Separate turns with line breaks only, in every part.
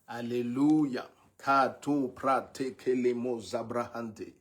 Alléluia. Kato prate kelemo zabrahante.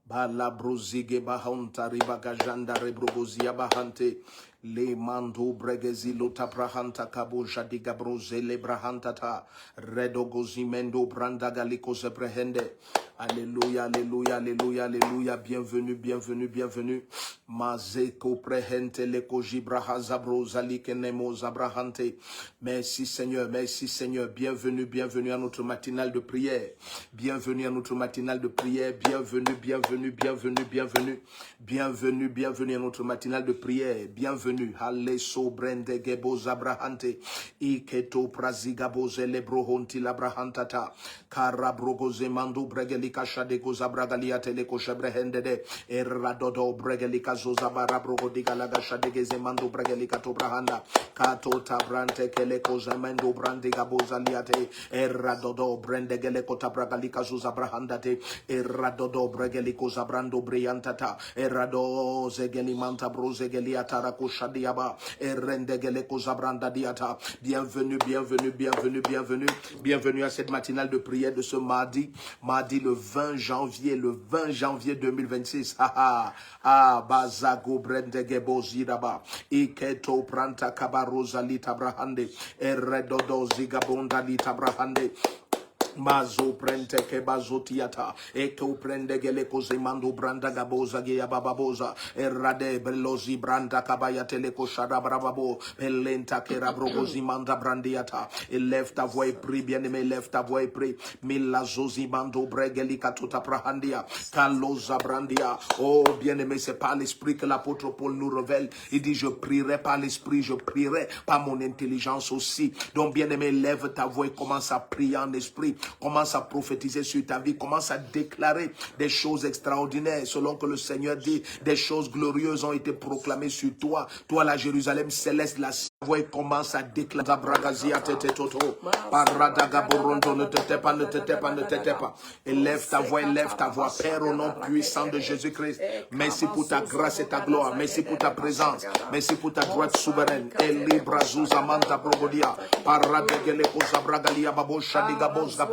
Bala brozige bahanta ribagajanda rebrobozia bahante. Le mando bregezi lota brahanta kabo jadiga brozele brahanta ta. Redo gozimendo branda galiko zebrehende. Alléluia, alléluia, alléluia, alléluia. Bienvenue, bienvenue, bienvenue. Mazeko prehente leko jibraha zabro zalikenemo zabrahante. Merci Seigneur, merci Seigneur. Bienvenue, bienvenue à notre matinale de prière. Bienvenue à notre matinale de prière. Bienvenue, bienvenue, bienvenue, bienvenue. Bienvenue, bienvenue à notre matinale de prière. Bienvenue. Halle sobrende gebo zabrahante. Iketo prazigabo zelebrohonti labrahantata. Karabrogoze mando bregelika shadeko zabragaliate leko shebrehendede. Eradodo bregelika zozabara brogodiga laga shadegeze mando bregelika tobrahanda. Kato tabrante keleko zemendo brandiga bozaliate. Eradodo brendegeleko tabragalika zozabrahandate. Eradodo bregeliko zabrando briantata. Erado zegelimanta brozegeliata rakoshadiaba. Erendegeleko zabranda diata. Bienvenue, bienvenue, bienvenue, bienvenue. Bienvenue à cette matinale de prière de ce mardi le 20 janvier 2026. Bazago brendegebo ziraba. Iketo pranta kabaroza litabrahande. Eredodo zigabonda litabrahande. Mazo prente ke bazotiata eko prende gele kozimando branda gaboza ge bababoza erade belozi branda kabaya teleko shada brababo pelenta ke rabrogozi manda brandiata. Lève ta voix et prie, bien-aimé, lève ta voix et prie. Mila zozi mando bregeli katota prahandia kaloza brandia. Oh bien-aimé, c'est par l'esprit que l'apôtre Paul nous révèle. Il dit je prierai par l'esprit, je prierai par mon intelligence aussi. Donc bien-aimé, lève ta voix et commence à prier en esprit. Commence à prophétiser sur ta vie. Commence à déclarer des choses extraordinaires. Selon que le Seigneur dit, des choses glorieuses ont été proclamées sur toi. Toi, la Jérusalem céleste, la voix commence à déclarer. Ne te tais pas, ne te tais pas, ne te tais pas. Élève ta voix, élève ta voix. Père, au nom puissant de Jésus-Christ. Merci pour ta grâce et ta gloire. Merci pour ta présence. Merci pour ta droite souveraine. Eli brazuz amanta progodia. Paradegele kozabragalia babosha digabos gabrahanda.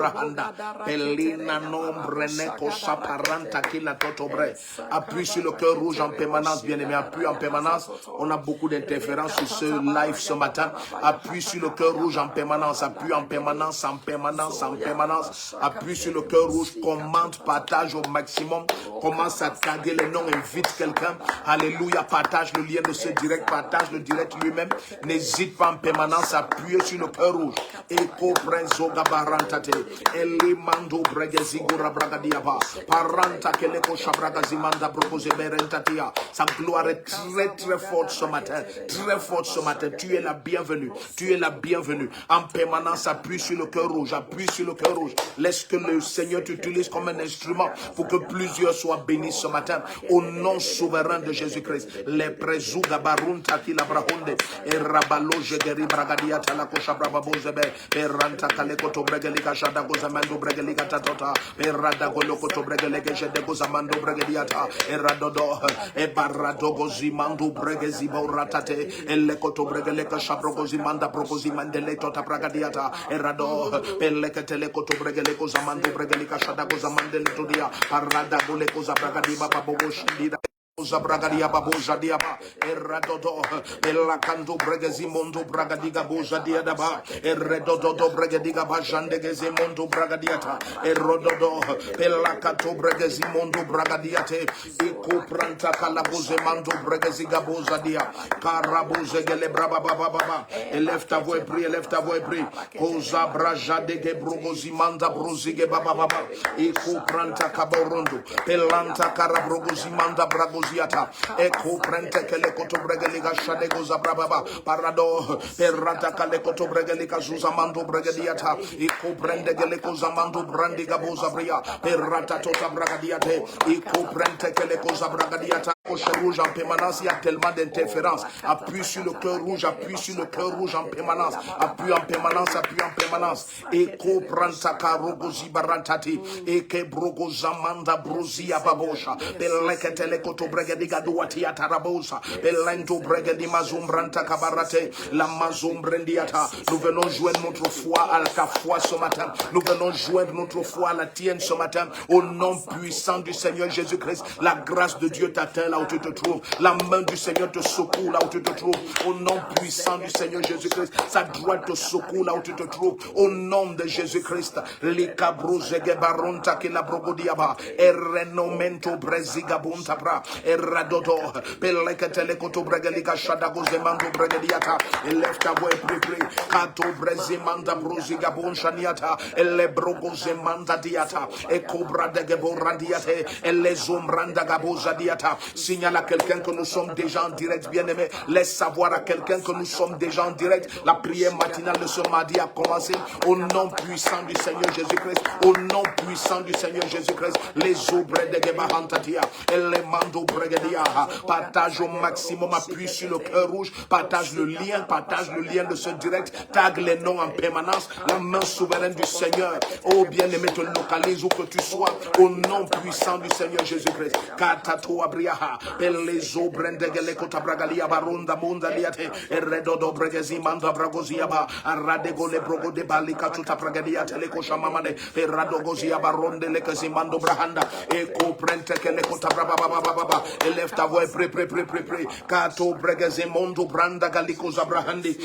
Pelina nombre neko saparanta kila totobre. Appuie sur le cœur rouge en permanence, bien-aimé. Appuie en permanence. On a beaucoup d'interférences sur ce live ce matin. Appuie sur le cœur rouge en permanence. Appuie en permanence, en permanence, en permanence. Appuie sur le cœur rouge. Commente, partage au maximum. Commence à taguer les noms. Invite quelqu'un. Alléluia. Partage le lien de ce direct. Partage le direct lui-même. N'hésite pas en permanence à appuyer sur le cœur rouge. Eko prenzo gabarantate. Eli mando bregezigura bragadiaba. Paranta keleko shabragazimanda brogose berentatia. Sa gloire est très très forte ce matin. Très forte ce matin. Tu es la bienvenue. Tu es la bienvenue. En permanence, appuie sur le cœur rouge. Appuie sur le cœur rouge. Laisse que le Seigneur t'utilise comme un instrument pour que plusieurs soient bénis ce matin. Au nom souverain de Jésus-Christ. Les prezuga barunta ki la brahonde. Et rabalo jegeri bragadia talakosha brababozebe. Et ranta kalekoto bregelika shada gozamando bregelika tatota. Et radagolokoto bregeleke jede gozamando bregeliata. Et radodo. Et barado gozimando bregezibo ratate. Et lekoto bregeleka shabrogozimanda brogozimandele tota bragadiata. Et rado. Et leketele koto bregeleko zamando bregelika shada gozamandele todia. Parada goleko zabragadiba babogo shindida. Zabragadia baboja diaba erradodo elakanto bregezimondo bragadiga boja diadaba erredodo bregediga bajande gezimondo bragadiata errododo elakato bregezimondo bragadiate iko pranta kalaboze mando bregeziga boja dia karaboze gele braba baba baba. Élève ta voix et prie, élève ta voix et prie. Koza braja de gebrogozimanda brozige baba baba iko pranta kaborondo elanta karabrogozimanda brago eko prente kele koto bregeliga shadego zabrababa parado perrata kale koto bregeliga zuzamando bregediata eko prende gele kozamando brandiga bozabria perrata tota bragadiate eko prente kele kozabragadiata Crochet rouge en permanence, il y a tellement d'interférences. Appuie sur le cœur rouge, appuie sur le cœur rouge en permanence. Appuie en permanence, appuie en permanence. Eko brantaka rogozi barantati. Eke brogo zamanda brozi ababosha. Beleketele koto bregediga duati atarabosa. Belento bregedi mazum brantaka barate. La mazum brendiata. Nous venons joindre notre foi à ta foi ce matin. Nous venons joindre notre foi à la tienne ce matin. Au nom puissant du Seigneur Jésus-Christ. La grâce de Dieu t'atteint là où tu te trouves. La main du Seigneur te secoue là où tu te trouves. Au nom puissant du Seigneur Jésus-Christ. Sa droite te secoue là où tu te trouves. Au nom de Jésus-Christ. Likabrozege baronta ke la brogodiaba. Erenomento breziga buntabra. Eradodo. Peleketele koto bregelika shadago zemando bregediata. Élève ta voix et prie. Kato brezimanda broziga bonshaniata. Ele brogo zemanda diata. E cobra de geborandiate. Ele zombranda gaboza diata. Signale à quelqu'un que nous sommes déjà en direct, bien-aimé. Laisse savoir à quelqu'un que nous sommes déjà en direct. La prière matinale de ce mardi a commencé. Au nom puissant du Seigneur Jésus-Christ. Au nom puissant du Seigneur Jésus-Christ. Les obre de gebahantatia. Et les mando bregedia. Partage au maximum. Appuie sur le cœur rouge. Partage le lien de ce direct. Tag les noms en permanence. La main souveraine du Seigneur. Oh bien-aimé, te localise où que tu sois. Au nom puissant du Seigneur Jésus-Christ. Katato abriaha. Pelezo brendegele kotabragalia baronda munda liate. Eredodo bregezi manda bragoziaba. Aradegole brogo de balika tuta bragadia teleko shamamane. Eradogozia baronde lekezimando brahanda. Eko prente kele kotabrababababa. Élève ta voix, prie. Kato bregezi mondo branda galiko zabrahandi.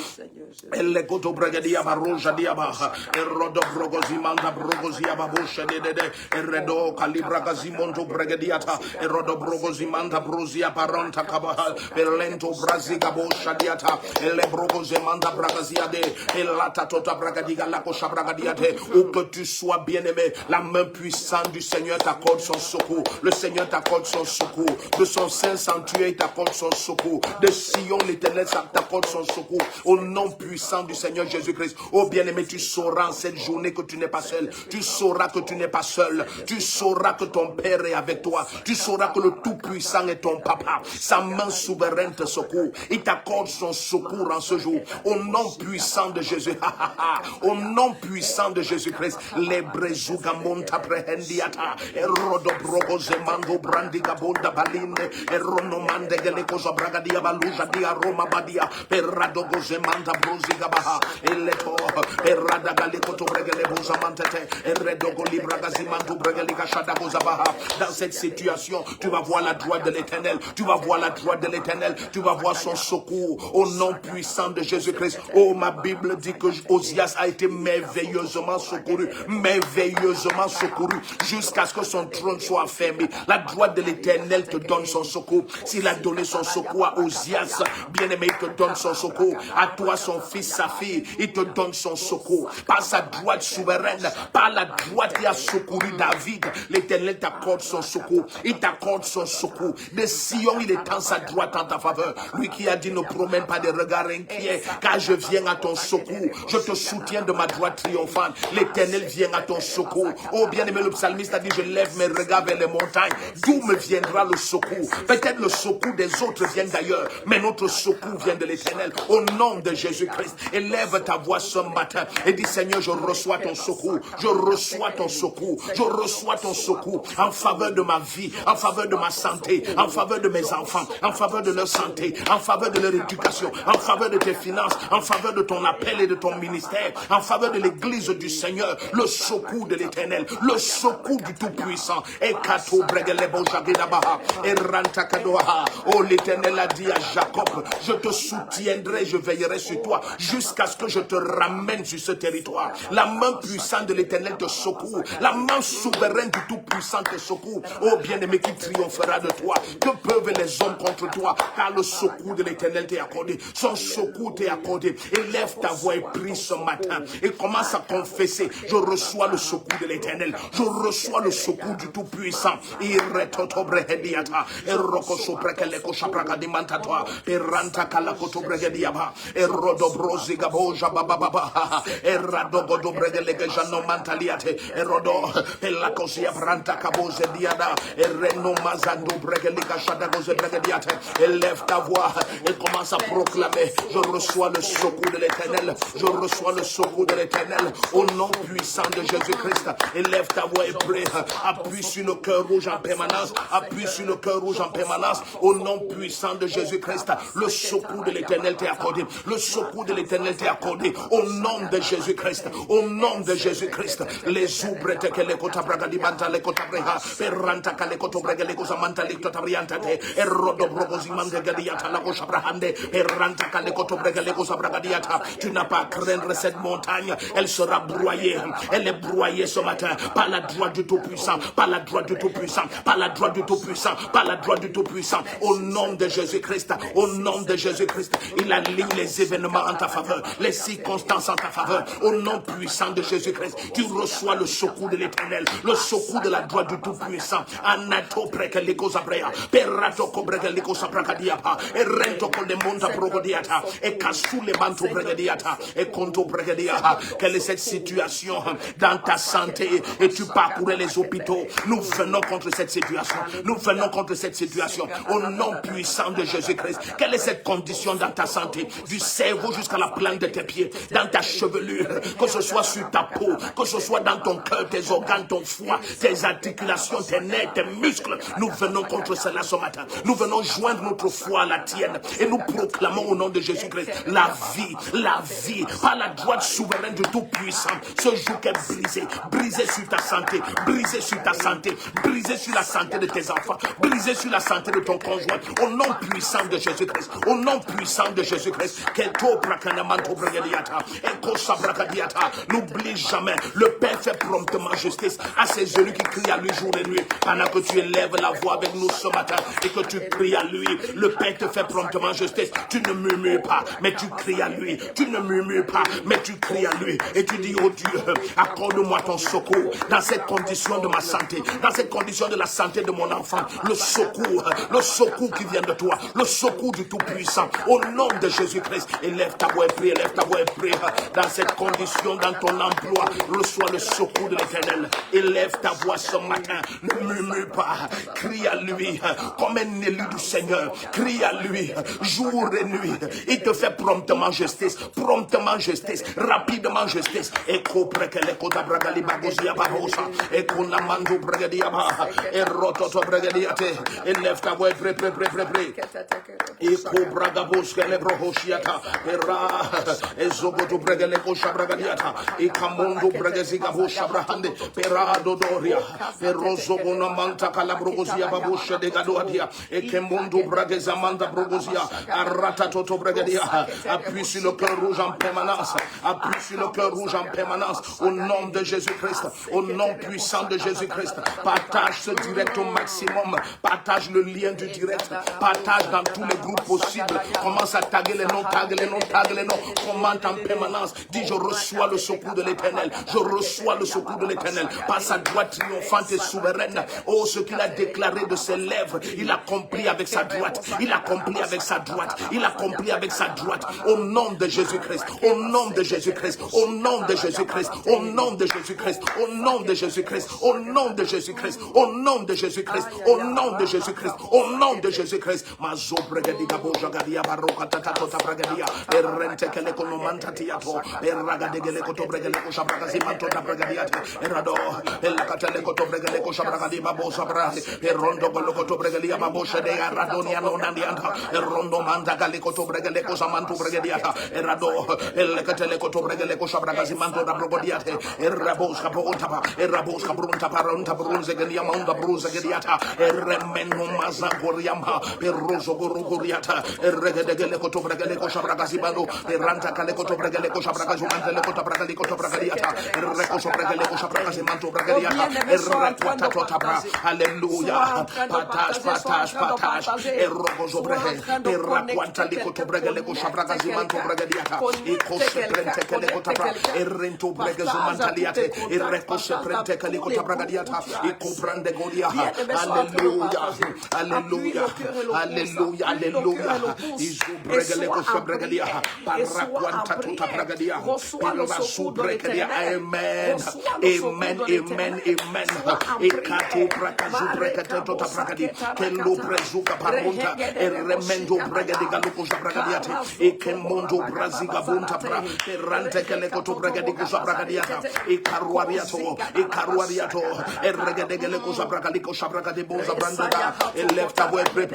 Elle koto bregadia baroja diaba. Erodo brogozi manda brogozia babosha de. Eredo calibra gazimondo bregadiata. Erodo brogozi manda brozia paronta kabaha. Elento braziga bosha diata. Elle brogozi manda bragazia de. Elata tota bragadiga la kosha bragadiate. Où que tu sois bien-aimé, la main puissante du Seigneur t'accorde son secours. Le Seigneur t'accorde son secours. De son saint sanctuaire, il t'accorde son secours. De Sion, l'Éternel t'accorde son secours. Au nom puissant du Seigneur Jésus-Christ. Oh bien-aimé, tu sauras en cette journée que tu n'es pas seul. Tu sauras que tu n'es pas seul. Tu sauras que ton Père est avec toi. Tu sauras que le Tout-Puissant est ton Papa. Sa main souveraine te secourt. Il t'accorde son secours en ce jour. Au nom puissant de Jésus. Au nom puissant de Jésus-Christ. Les brezuga monta prehendiata. Erodo brogo zemando brandiga bonda balinde. Eronomande geleko zabragadia baluja dia Roma badia. Perradogo zemanda broziga baha. Eleto. Perrada galeko to bregele bozamantete. Eredogo libraga zimandu bregelika shadago zabaha. Dans cette situation, tu vas voir la droite de l'Éternel. Tu vas voir la droite de l'Éternel. Tu vas voir son secours au nom puissant de Jésus-Christ. Oh, ma Bible dit que Osias a été merveilleusement secouru. Merveilleusement secouru. Jusqu'à ce que son trône soit fermé. La droite de l'Éternel te donne son secours. S'il a donné son secours à Osias, bien-aimé, il te donne son secours. À toi, son fils, sa fille, il te donne son secours. Par sa droite souveraine, par la droite qui a secouru David, l'Éternel t'accorde son secours. Il t'accorde son secours. De Sion, il étend sa droite en ta faveur. Lui qui a dit ne promène pas des regards inquiets, car je viens à ton secours. Je te soutiens de ma droite triomphante. L'Éternel vient à ton secours. Oh bien-aimé, le psalmiste a dit je lève mes regards vers les montagnes. D'où me viendra le secours? Peut-être le secours des autres vient d'ailleurs, mais notre secours vient de l'Éternel. Au nom de Jésus-Christ, élève ta voix ce matin et dis Seigneur, je reçois ton secours. Je reçois ton secours. Je reçois ton secours en faveur de ma vie, en faveur de ma santé, en faveur de mes enfants, en faveur de leur santé, en faveur de leur éducation, en faveur de tes finances, en faveur de ton appel et de ton ministère, en faveur de l'église du Seigneur, le secours de l'Éternel, le secours du Tout-Puissant. Et Kato Bregelebo Jagedabaha, et Rantakadoha. Oh, l'Éternel a dit à Jacob, je te soutiendrai, je veillerai sur toi, jusqu'à ce que je te ramène sur ce territoire. La main puissante de l'Éternel te secourt, la main souveraine du Tout-Puissant te secourt. Oh bien-aimé, qui triomphera de toi? Que peuvent les hommes contre toi? Car le secours de l'Éternel t'est accordé. Son secours t'est accordé. Élève ta voix et prie ce matin. Et commence à confesser. Je reçois le secours de l'Éternel. Je reçois le secours du Tout-Puissant. Mazando brege Élève ta voix et commence à proclamer. Je reçois le secours de l'Éternel. Je reçois le secours de l'Éternel. Au nom puissant de Jésus-Christ. Élève ta voix et prie. Appuie sur le cœur rouge en permanence. Appuie sur le cœur rouge en permanence. Au nom puissant de Jésus-Christ. Le secours de l'Éternel t'est accordé. Le secours de l'Éternel t'est accordé. Au nom de Jésus-Christ. Au nom de Jésus-Christ. Les oubrete que les kotabragadimanta les kotabreha. Perranta kale kotobrega les kosamanta les totabriantate. Erodo brogozimante gadiata la koshabrahande. Perranta kale kotobrega les kosabragadiata. Tu n'as pas à craindre cette montagne. Elle sera broyée. Elle est broyée ce matin par la droite du Tout-Puissant. Par la droite du Tout-Puissant. Par la droite du Tout-Puissant. Par la droite du Tout-Puissant. Au nom de Jésus-Christ. Au nom de Jésus-Christ. Il aligne les événements en ta faveur. Les circonstances en ta faveur. Au nom puissant de Jésus-Christ. Tu reçois le secours de l'Éternel. Le secours de la droite du Tout-Puissant. Anato prekeliko zabrea. Perato kobrekeliko sabrakadiapa. Erento kolemonta brogodiata. Et kassou les manto bregadiata. Et konto bregadiata. Quelle est cette situation dans ta santé? Et tu parcourais les hôpitaux. Nous venons contre cette situation. Nous venons contre cette situation. Au nom puissant de Jésus-Christ. Quelle est cette condition dans ta santé? Du cerveau jusqu'à la plante de tes pieds. Dans ta chevelure. Que ce soit sur ta peau. Que ce soit dans ton cœur, tes organes, ton foie, tes articulations, tes nerfs, tes muscles. Nous venons contre cela ce matin. Nous venons joindre notre foi à la tienne. Et nous proclamons au nom de Jésus-Christ la vie, par la droite souveraine du Tout-Puissant. Ce joug est brisé. Brisé sur ta santé. Brisé sur ta santé. Brisé sur la santé de tes enfants. Brisé sur la santé de ton conjoint. Au nom puissant de Jésus-Christ. Au nom puissant de Jésus-Christ. N'oublie jamais, le Père fait promptement justice à ces élus qui crient à lui jour et nuit. Pendant que tu élèves la voix avec nous ce matin et que tu cries à lui, le Père te fait promptement justice. Tu ne murmures pas, mais tu cries à lui. Tu ne murmures pas, mais tu cries à lui. Et tu dis, oh Dieu, accorde-moi ton secours dans cette condition de ma santé, dans cette condition de la santé de mon enfant. Le secours qui vient de toi, le secours du Tout-Puissant. Au nom de Jésus-Christ, élève ta voix et prie, élève ta voix et prie. Dans cette condition, dans ton emploi, reçois le secours de l'Éternel. Élève ta voix ce matin, ne murmure pas, crie à lui comme un élu du Seigneur. Crie à lui jour et nuit. Il te fait promptement justice, rapidement justice. Et élève ta voix et prie, prie. Et kobragabos kele brohoshiata era ezogoto bregele ko shabragadiata e kamondo bregeziga bo shabrahande pera dodoria perozo bona manta kala brogozia babosha de gadoadia e kemondo bregezamanda brogozia arata toto bregadia. Appuie sur le cœur rouge en permanence. Appuie sur le cœur rouge en permanence. Au nom de Jésus-Christ. Au nom puissant de Jésus-Christ. Partage ce direct au maximum. Partage le lien du direct. Partage dans tous les groupes possibles. Commence à taguer les noms, taguer les noms. Commente en permanence. Dis, je reçois le secours de l'Éternel. Je reçois le secours de l'Éternel. Par sa droite triomphante et souveraine. Oh, ce qu'il a déclaré de ses lèvres, il accomplit avec sa droite. Il accomplit avec sa droite. Il accomplit avec sa droite. Au nom de Jésus-Christ. Au nom de Jésus-Christ. Au nom de Jésus-Christ. Au nom de Jésus-Christ. Au nom de Jésus-Christ. Au nom de Jésus-Christ. Au nom de Jésus-Christ. Au nom de Jésus-Christ. Au nom de Jésus-Christ. Mazo bregadiga boja gadia baroka tatato tabragadia. Errente kele kono mantatiato. Erragadegele koto bregele ko shabragazi manto tabragadiate. Errado. Elakatele koto bregele ko shabragadi babo sabrali. Errondo golo koto bregelia babosha de aradonia nonandianta. Errondo manda gali koto bregele ko samanto bregadiata. Errado. Elakatele koto bregele ko shabragazi manto tabragadiate. Errabos kapotaba. Errabos kabrunta paronta brunze genia manda bruze gediata. Erremeno mazagoriama. Perrozo gorugoriata. Erregedegele koto bregele ko shabragazi bando. Erranta kale koto bregele ko shabragazi mantele koto bregele koto bregadiata. Erreko so bregele ko shabragazi manto bregadiata. Errekwata totabra. Alléluia. Partage. Errogo zobrege. Errakwanta li koto bregele ko shabragazi manto bregadiata. Iko se prente kele koto bra. Errento bregezo mantaliate. Erreko se prente kele koto bregadiata. Iko brande godia. Alléluia. Izu bregele ko shabragadia. Parakwanta tota bragadia. Pirasu bregadia. Amen. Ekato brakazu brekete tota bragadia. bragadi, kendo brezuka parunta, e remendo bragadi galuko bragadiate, e kemondo braziga bunta bra, e rante kelekoto bragadi kusa bragadiata, e karuariato, e regade geleko bragaliko bragadi boza brandada, et lève ta voix, pré,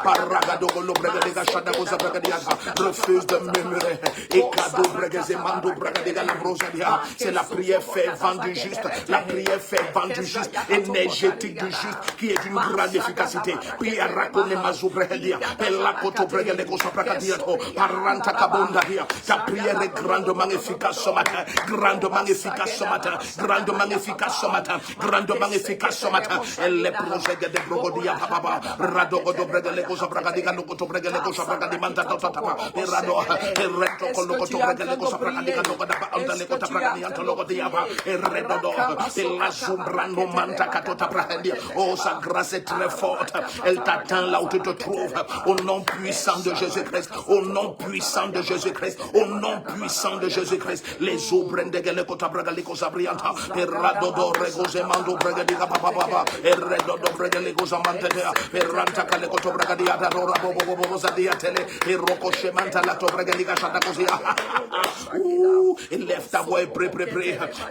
paragado golo bragadi gashada boza bragadiata, refuse de murmurer, et cadeau bragazé mando bragadi galabrosadia, c'est la prière fait vent du juste, la prière fait vent du juste, énergétique du juste, qui est d'une grande efficacité. Puis à raconter ma zoubrelia, et la koto bregaleko bragadiato, paranta kabondaria, ta prière est grandement efficace ce matin, grandement efficace ce matin, grandement efficace ce matin, grandement efficace ce matin. Elle les projets de brogodia papa, radogo do bregaleko bragadiga no koto bregaleko bragadimanta tata, et rado, et retro kolokoto bregaleko bragadiga no koto antaleko bragadianta logodiaba, et redodo, et la zumbrano manta katota brahadia. Oh, sa grâce est très forte, elle t'attend là où tu te trouves, au nom puissant de Jésus-Christ, au nom puissant de Jésus-Christ, au nom puissant de Jésus-Christ. Les eaux brende geleko tabragaliko sabrianta, et radodo regozemando bragadiga papa, et redodo bregaleko zamantea, et ranta kaleko tobragadia da rora bobo zadia tele, et rokoshemanta la tobragaliga shatakozia. Et lève ta voix et pré,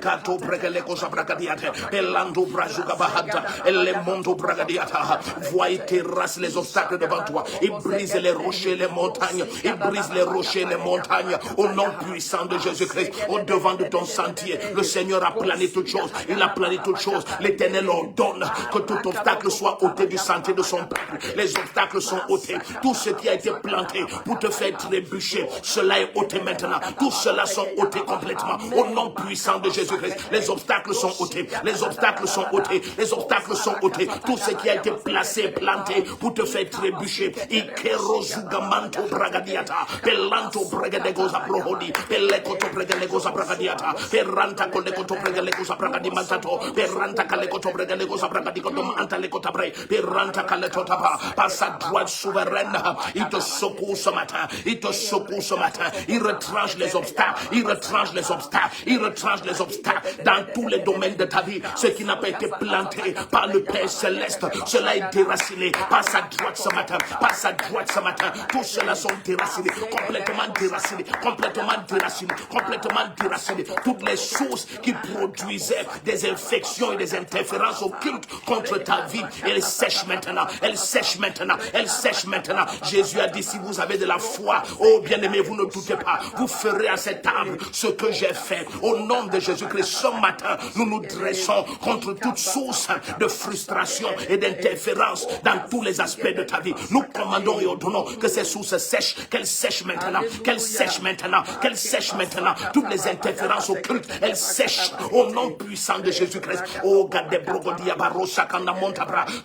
kato bregaleko sabragadiate, et lando brazuga bahata, et les mondo bragadiata, vois et terrasse les obstacles devant toi, et brise les rochers, les montagnes, et brise les rochers, les montagnes, au nom puissant de Jésus-Christ, au devant de ton sentier. Le Seigneur a plané toutes choses, il a plané toutes choses. L'Éternel ordonne que tout obstacle soit ôté du sentier de son peuple. Les obstacles sont ôtés. Tout ce qui a été planté pour te faire trébucher, cela est ôté maintenant. Tout cela sont ôtés complètement. Au nom puissant de Jésus-Christ, les obstacles sont ôtés. Les obstacles sont ôtés. Les obstacles sont ôtés. Tout ce qui a été placé, planté pour te faire trébucher. Ikerozugamanto bragadiata, pelanto bregadegoza prohodi, pelekoto bregadegoza bragadiata, peranta kolekoto bregadegoza bragadimantato, peranta kalekoto bregadegoza bragadikotom antalekotabre, peranta kaletotaba, par sa droite souveraine, il te secoue ce matin, il te secoue ce matin, il retranche les obstacles, il retranche les obstacles, il retranche les obstacles dans tous les domaines de ta vie. Ce qui n'a pas été planté par le Père Céleste, cela est déraciné par sa droite ce matin, par sa droite ce matin. Tout cela sont déracinés, complètement déracinés, complètement déracinés, complètement déracinés. Toutes les sources qui produisaient des infections et des interférences occultes contre ta vie, elles sèchent maintenant, elles sèchent maintenant, elles sèchent maintenant. Jésus a dit, si vous avez de la foi, oh bien-aimé, vous ne doutez pas, vous ferez à cet arbre ce que j'ai fait. Au nom de Jésus-Christ, ce matin, nous nous dressons contre toute source de frustration et d'interférence dans tous les aspects de ta vie. Nous commandons et ordonnons que ces sources sèchent, qu'elles sèchent maintenant, qu'elles sèchent maintenant, qu'elles sèchent maintenant. Toutes les interférences occultes, elles sèchent au nom puissant de Jésus-Christ. Oh,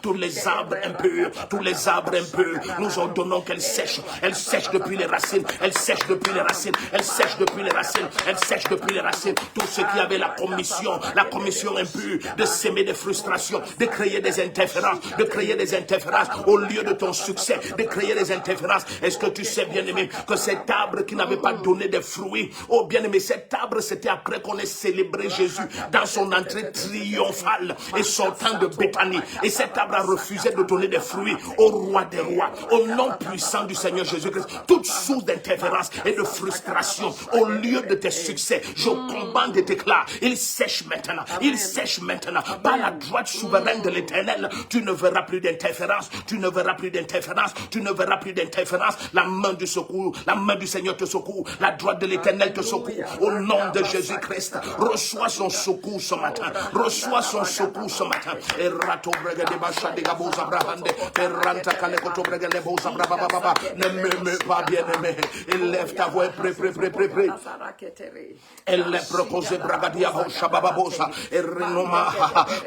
tous les arbres impurs, tous les arbres impurs, nous ordonnons qu'elles sèchent. Elles sèchent depuis les racines, elles sèchent depuis les racines, elles sèchent depuis les racines, elles sèchent depuis les racines. Tout ce qui avait la commission impure de s'aimer des frustrations, de créer des interférences, au lieu de ton succès, de créer des interférences. Est-ce que tu sais, bien-aimé, que cet arbre qui n'avait pas donné de fruits, oh bien-aimé, cet arbre, c'était après qu'on ait célébré Jésus dans son entrée triomphale et sortant de Béthanie. Et cet arbre a refusé de donner des fruits au roi des rois. Au nom puissant du Seigneur Jésus-Christ, toute source d'interférence et de frustration au lieu de tes succès, je commande et déclare, il sèche maintenant, il sèche maintenant. Par la droite souveraine de l'Éternel, tu ne verras plus d'interférence, tu ne verras plus d'interférence, tu ne verras plus d'interférence. La main du secours, la main du Seigneur te secoue, la droite de l'Éternel te secoue. Au nom de Jésus-Christ, reçois son secours ce matin, reçois son secours ce matin. Et rato brega de bacha de gabo zabrahande, et ranta kalekoto brega de boza brababa. Ne me pas bien-aimé, élève ta voix, pré. Elle est proposée bragadia bocha bababosa, et renoma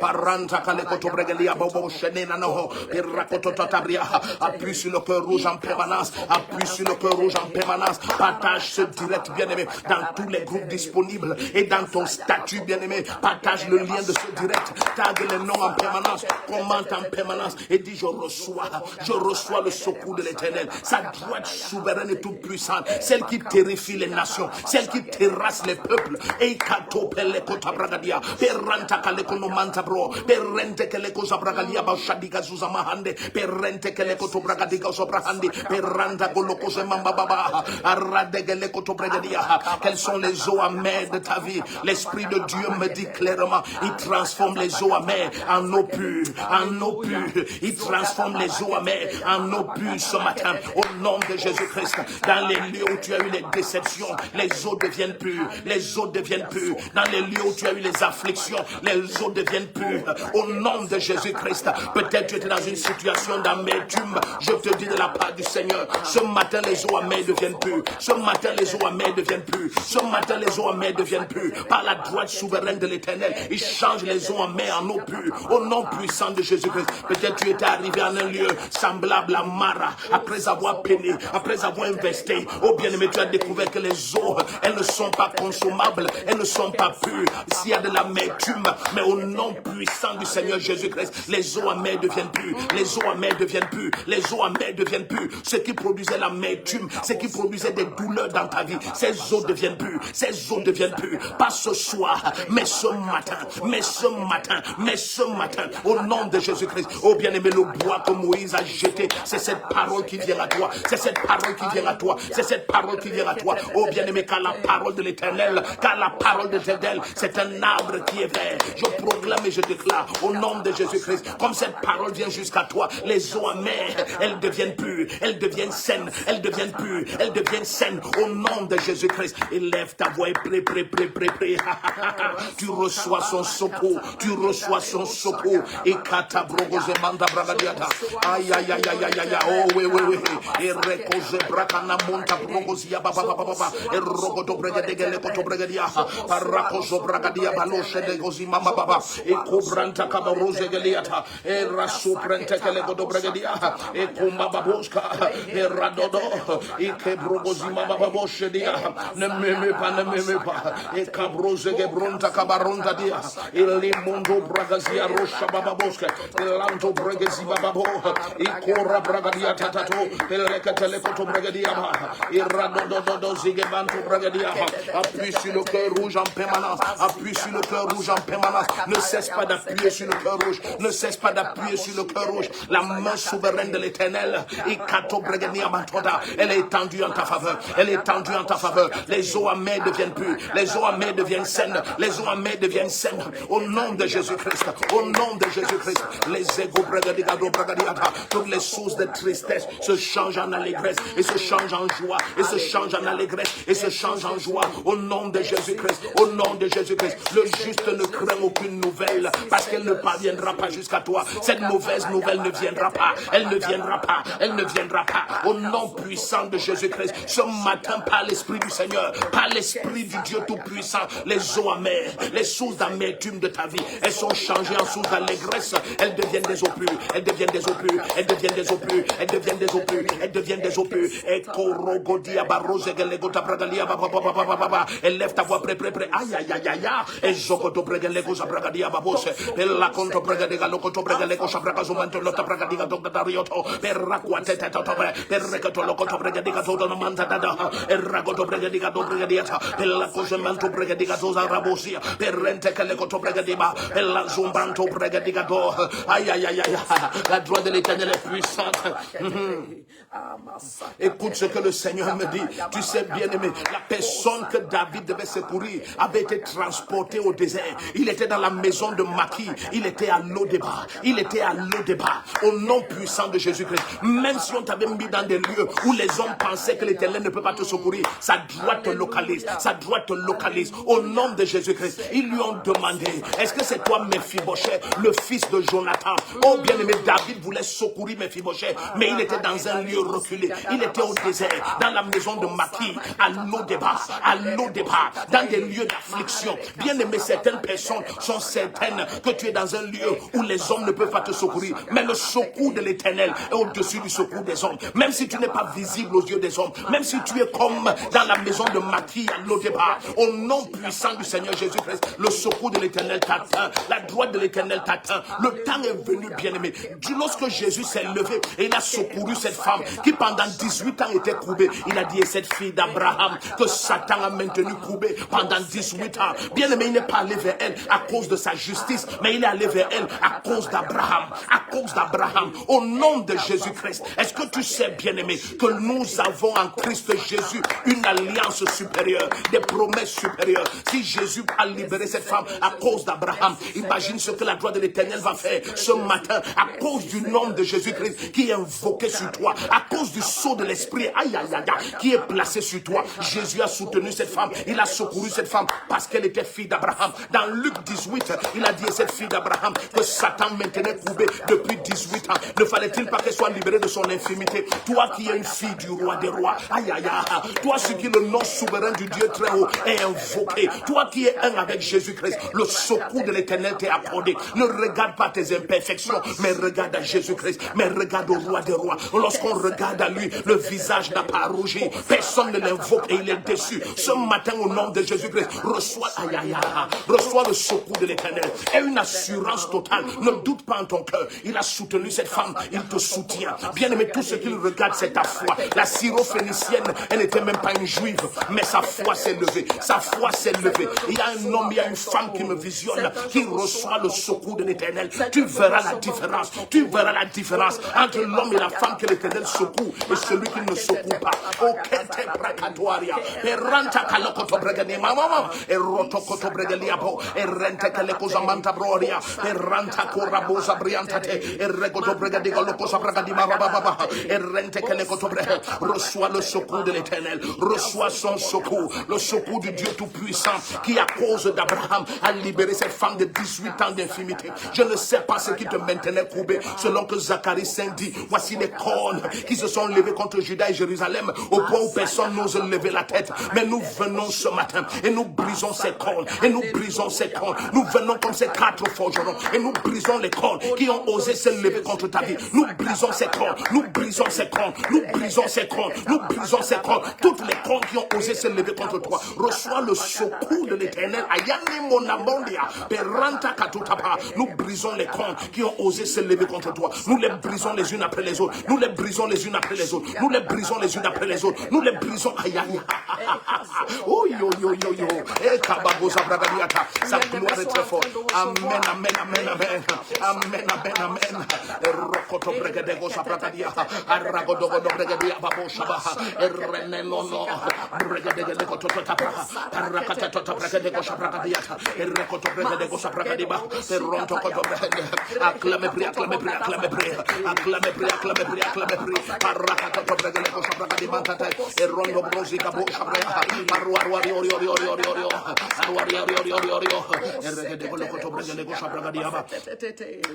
paranta kalekoto brega de bobo chenena no, et rakoto tatabria. Appuie sur le cœur rouge en permanence, appuie sur le cœur rouge en permanence. Partage ce direct, bien-aimé, dans tous les groupes disponibles et dans ton statut, bien-aimé. Partage le lien de ce direct, tag les noms en permanence, commente en permanence et dis je reçois le secours de l'Éternel, sa droite souveraine et toute puissante, celle qui terrifie les nations, celle qui terrasse les peuples. Et kato pele kota bragadia, peranta kale kono manta bro, perente kele kosa bragadia ba shadiga zuzamahande, perrente que le kotobragadiga sobrahandi, perranda golokose mambaba, aradegele kotobragadia. Quelles sont les eaux amères de ta vie? L'Esprit de Dieu me dit clairement, il transforme les eaux amères en eau pure, en eau pure. Il transforme les eaux amères en eau pure ce matin, au nom de Jésus-Christ. Dans les lieux où tu as eu les déceptions, les eaux deviennent pures, les eaux deviennent pures. Dans les lieux où tu as eu les afflictions, les eaux deviennent pures, au nom de Jésus-Christ. Peut-être tu étais dans une situation d'amertume, je te dis de la part du Seigneur, ce matin les eaux amères deviennent pures, ce matin les eaux amères deviennent pures, ce matin les eaux amères deviennent pures, par la droite souveraine de l'Éternel, il change les eaux amères en eau pure, au nom puissant de Jésus-Christ. Peut-être tu étais arrivé en un lieu semblable à Mara, après avoir peiné, après avoir investi, oh bien-aimé, tu as découvert que les eaux, elles ne sont pas consommables, elles ne sont pas pures, s'il y a de l'amertume, mais au nom puissant du Seigneur Jésus-Christ, les eaux amères deviennent pures, les eaux amères deviennent pures, les eaux amères deviennent pures. Ce qui produisait l'amertume, ce qui produisait des douleurs dans ta vie, ces eaux deviennent pures, ces eaux deviennent pures. Pas ce soir, mais ce matin, mais ce matin, mais ce matin, au nom de Jésus-Christ. Oh bien-aimé, le bois que Moïse a jeté, c'est cette parole qui vient à toi, c'est cette parole qui vient à toi, c'est cette parole qui vient à toi. Oh bien-aimé, car la parole de l'Éternel, car la parole de l'Éternel, c'est un arbre qui est vert. Je proclame et je déclare au nom de Jésus-Christ, comme cette parole vient jusqu'à toi, les eaux amères, elles deviennent pures, elles deviennent saines, elles deviennent pures, elles deviennent saines au nom de Jésus-Christ. Élève ta voix et prie. Tu reçois son secours, tu reçois son secours. Et kata brogoze manda bragadiata. Aïe aïe aïe aïe aïe aïe. Oh oui oui oui. Et rekoze brakana monta brogozia baba baba baba. Et rogoto bregadegele koto bregadia. Parakozo bragadia baloshe de gozi mama baba. Et kobranta kabaroze geliata. Et rasu prente kele koto bregadia. Et kumba baboska. Et radodo. Et kebrogozi mama baboshe dia. Ne m'aimez pas, ne m'aimez pas. Et cabroze gebronta kabaronta dia. Et limondo bragazia rocha bababoske. Et lanto bregezi bababo. Et kora bragadia tatato. Et lekatele koto bregadia. Et radodo zigebanto bregadia. Appuie sur le cœur rouge en permanence. Appuie sur le cœur rouge en permanence. Ne cesse pas d'appuyer sur le cœur rouge. Ne cesse pas d'appuyer sur le cœur rouge. La main souveraine de l'Éternel. Et kato bregadia mantoda. Elle est étendue en ta faveur. Elle est étendue en ta faveur. Les eaux amères deviennent pures. Les eaux amères deviennent saines. Les eaux amères deviennent saines. Au nom de Jésus-Christ. Au nom de Jésus-Christ. Les égos bregadigado bragadiata. Toutes les sources de tristesse se changent en allégresse. Et se changent en joie. Et se changent en allégresse. Et se changent en joie. Au nom de Jésus-Christ. Au nom de Jésus-Christ. Le juste ne craint aucune nouvelle. Parce qu'elle ne parviendra pas jusqu'à toi. Cette mauvaise nouvelle ne viendra pas. Elle ne viendra pas. Elle ne viendra pas. Au nom puissant de Jésus-Christ. Ce matin, par l'Esprit du Seigneur, par l'Esprit du Dieu Tout-Puissant, les eaux amères, les sources d'amertume de ta vie, elles sont changées en sources d'allégresse. Elles deviennent des eaux pures. Elles deviennent des eaux pures. Elles deviennent des eaux pures. Elles deviennent des eaux pures. Elles deviennent des eaux pures. Et korogodia barose gelegota bragadia baba. Élève ta voix près. Aïe aïe aïe aïe. Et jogoto bregelego zabragadia babose. Et la conto bregadiga lokoto bregelego sabragazo mantolota bragadiga dogdarioto. Per raquate tatoto per recato lokoto bregadiga todo no manta dada. E ragoto bregadiga do bregadiata. Per la cosa manto bregadiga doza rabosia. Per rente che le koto bregadiba. Per la zumbanto bregadiga do. Aïe aïe aïe aïe. La droite de l'Éternel est puissante. Écoute ce que le Seigneur me dit. Tu sais bien aimé, la personne que David devait secourir avait été transportée au désert. Il était dans la maison de Maki. Il était à Lo-Débar. Il était à Lo-Débar. Au nom puissant de Jésus-Christ. Même si on t'avait mis dans des lieux où les hommes pensaient que l'Éternel ne peut pas te secourir, sa droite te localise. Sa droite te localise. Au nom de Jésus-Christ. Ils lui ont demandé, est-ce que c'est toi Mephibosheth, le fils de Jonathan? Oh bien-aimé, David voulait secourir Mephibosheth, mais il était dans un lieu reculé. Il était au désert, dans la maison de Maki, à Lo-Débar, dans des lieux d'affliction. Bien-aimé, certaines personnes sont certaines que tu es dans un lieu où les hommes ne peuvent pas te secourir, mais le secours de l'Éternel est au-dessus du secours des hommes. Même si tu n'es pas visible aux yeux des hommes, même si tu es comme dans la maison de Maki à Lo-Débar, au nom puissant du Seigneur Jésus-Christ, le secours de l'Éternel t'atteint, la droite de l'Éternel t'atteint. Le temps est venu, bien-aimé. Lorsque Jésus s'est levé et il a secouru cette femme qui pendant 18 ans était courbée, il a dit, cette fille d'Abraham que Satan a maintenue courbée pendant 18 ans. Bien-aimé, il n'est pas allé vers elle à cause de sa justice, mais il est allé vers elle à cause d'Abraham. d'Abraham, à cause d'Abraham, au nom de Jésus-Christ. Est-ce que tu sais, bien-aimé, que nous avons en Christ Jésus une alliance supérieure, des promesses supérieures? Si Jésus a libéré cette femme à cause d'Abraham, imagine ce que la gloire de l'Éternel va faire ce matin à cause du nom de Jésus-Christ qui est invoqué sur toi, à cause du sceau de l'Esprit, aïe, aïe, aïe, qui est placé sur toi. Jésus a soutenu cette femme, il a secouru cette femme parce qu'elle était fille d'Abraham. Dans Luc 18, il a dit à cette fille d'Abraham que Satan maintenait coupée depuis 18 ans. Ne fallait-il pas qu'elle soit libérée de son infirmité? Toi qui es une fille du roi des rois, aïe, aïe, aïe, toi ce qui est le nom souverain du Dieu très haut est invoqué. Toi qui es un avec Jésus-Christ, le secours de l'Éternel t'est accordé. Ne regarde pas tes imperfections, mais regarde à Jésus-Christ, mais regarde au roi des rois. Lorsqu'on regarde à lui, le visage n'a pas rougi, personne ne l'invoque et il est déçu. Ce matin, au nom de Jésus-Christ, reçois, aïe, aïe, aïe, reçois le secours de l'Éternel et une assurance totale. Ne doute pas en ton cœur, il a soutenu cette femme, il te soutient. Bien aimé, tout ce qu'il regarde, c'est ta foi. La syrophénicienne, elle n'était même pas une juive, mais sa foi s'est levée, sa foi s'est levée. Il y a un homme, il y a une femme qui me visionne, qui reçoit le secours de l'Éternel. Tu verras la différence, tu verras la différence entre l'homme et la femme que l'Éternel secoue et celui qui ne secoue pas. Okete brakatoria, eranta kalokoto bregani mama, erotokoto bregaliabo, erente kalekoza manta broria, eranta korabosa briantate, eregoto bregadi galokosa bregadi mama, erente kalekoto brege. Reçois le secours de l'Éternel, reçois son secours, le secours du Dieu Tout-Puissant qui, à cause d'Abraham, a libéré cette femme de 18 ans d'infirmité. Je ne sais pas ce qui te maintenait courbé, selon que Zacharie 5 dit, voici les cornes qui se sont levées contre Juda et Jérusalem, au point où personne n'ose lever la tête. Mais nous venons ce matin et nous brisons ces cornes, et nous brisons ces cornes. Nous venons comme ces 4 forgerons et nous brisons les cornes qui ont osé se lever contre ta vie. Nous brisons ces cornes, nous brisons ces cornes, nous brisons ces cornes, nous brisons ces cornes. Toutes les cornes qui ont osé se lever contre toi, reçois le secours de l'Éternel. Ayane monamondia, peranta katutapa. Nous brisons les cornes qui ont osé se lever contre toi. Nous les brisons les unes après les autres. Nous les brisons les unes après les autres. Nous les brisons les unes après les autres. Nous les brisons. Aïe, aïe. Oh yo yo yo yo. Eh kabagoza bragadiata. Sa gloire est très forte. Amen, amen, amen, amen. Amen, amen, amen. Rokoto bregadego sa bragadia. Aragodogo bregadia babo shabaha. Renenono. Bregadego totapa. Arakata totapa bregadego sa bragadiata. Rekoto bregadego sa bragadiba. Ronto koto bragade. Acclame pri, acclame pri, acclame pri. Acclame pri, acclame pri, acclame pri. Arakata totapa bregadego sa bragadiba tata. Rondo brosi kabo sa bragada. Aruari ori ori ori ori ori. Aruari ori ori ori ori. Regadego koto bregadego sa bragadiaba.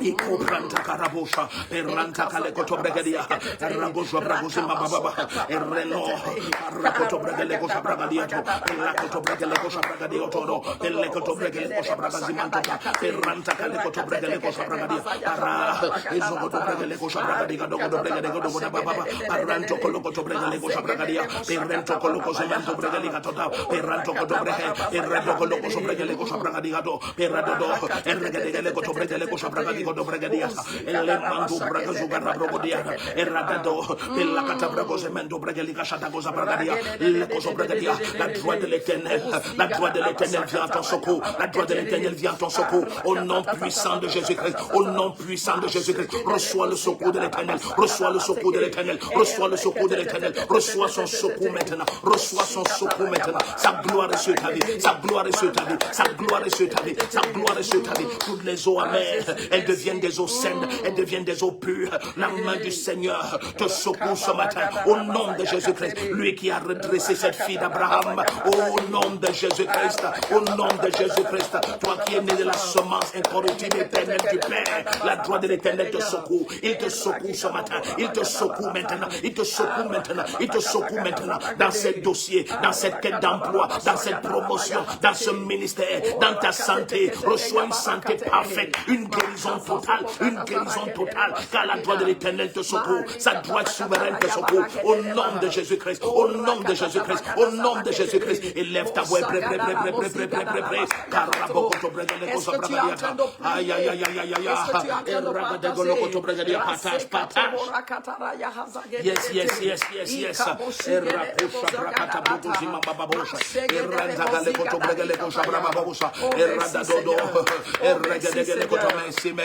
Iko branta karabosha. Ranta kale koto bregadia. Ragozo bragozo mababa. Reno. Rakoto bregadego sa bragadiato. Rakoto bregadego sa bragadio todo. Lekoto bregadego sa bragazimanto. Ranta kale koto bregadego sa bragadia. Ara. Ezo koto bregadego sa bragadia. Dogo bregadego dogo da baba. Aranto koto bregadego sa bragadia. Perrento koloko semanto bregadega tota. Perranto koto brege. Errado koloko so bregadego sa bragadia do. Perrado do. Erregadego koto bregadego sa bragadia do bregadia. Elle mandu bragazo garra brogodia. Errado. Pella kata brago semento bregadega shata goza bragadia. Le koso bregadia. La droite de l'Éternel. La droite de l'Éternel vient à ton secours. La droite de l'Éternel vient à ton secours. Au nom puissant de Jésus-Christ. Au nom puissant de Jésus-Christ. Reçois le secours de l'Éternel. Reçois le secours de l'Éternel. Reçois le secours de l'Éternel. Reçois son secours maintenant. Reçois son secours maintenant. Sa gloire est sur ta vie. Sa gloire est sur ta vie. Sa gloire est sur ta vie. Sa gloire est sur ta vie. Toutes les eaux amères, elles deviennent des eaux saines. Elles deviennent des eaux pures. La main du Seigneur te secoue ce matin. Au nom de Jésus-Christ. Lui qui a redressé cette fille d'Abraham. Au nom de Jésus-Christ. Au nom de Jésus-Christ. Toi qui es né de la semence incorruptible éternelle du Père. La droite de l'Éternel te secoue. Il te secoue ce matin. Il te secoue maintenant. Il te secoue maintenant. Il te secoue maintenant. Dans ces dossiers, dans cette quête d'emploi, dans cette promotion, dans ce ministère, dans ta santé. Reçois une santé parfaite. Une guérison totale. Une guérison totale. Car la droite de l'Éternel te secoue. Sa droite souveraine te secoue. Au nom de Jésus-Christ. Au nom de Jésus-Christ. Au nom de Jésus-Christ. Élève ta voix. Pré. Aïe, aïe, aïe, aïe, aïe, aïe. Yes, yes, yes, yes, yes.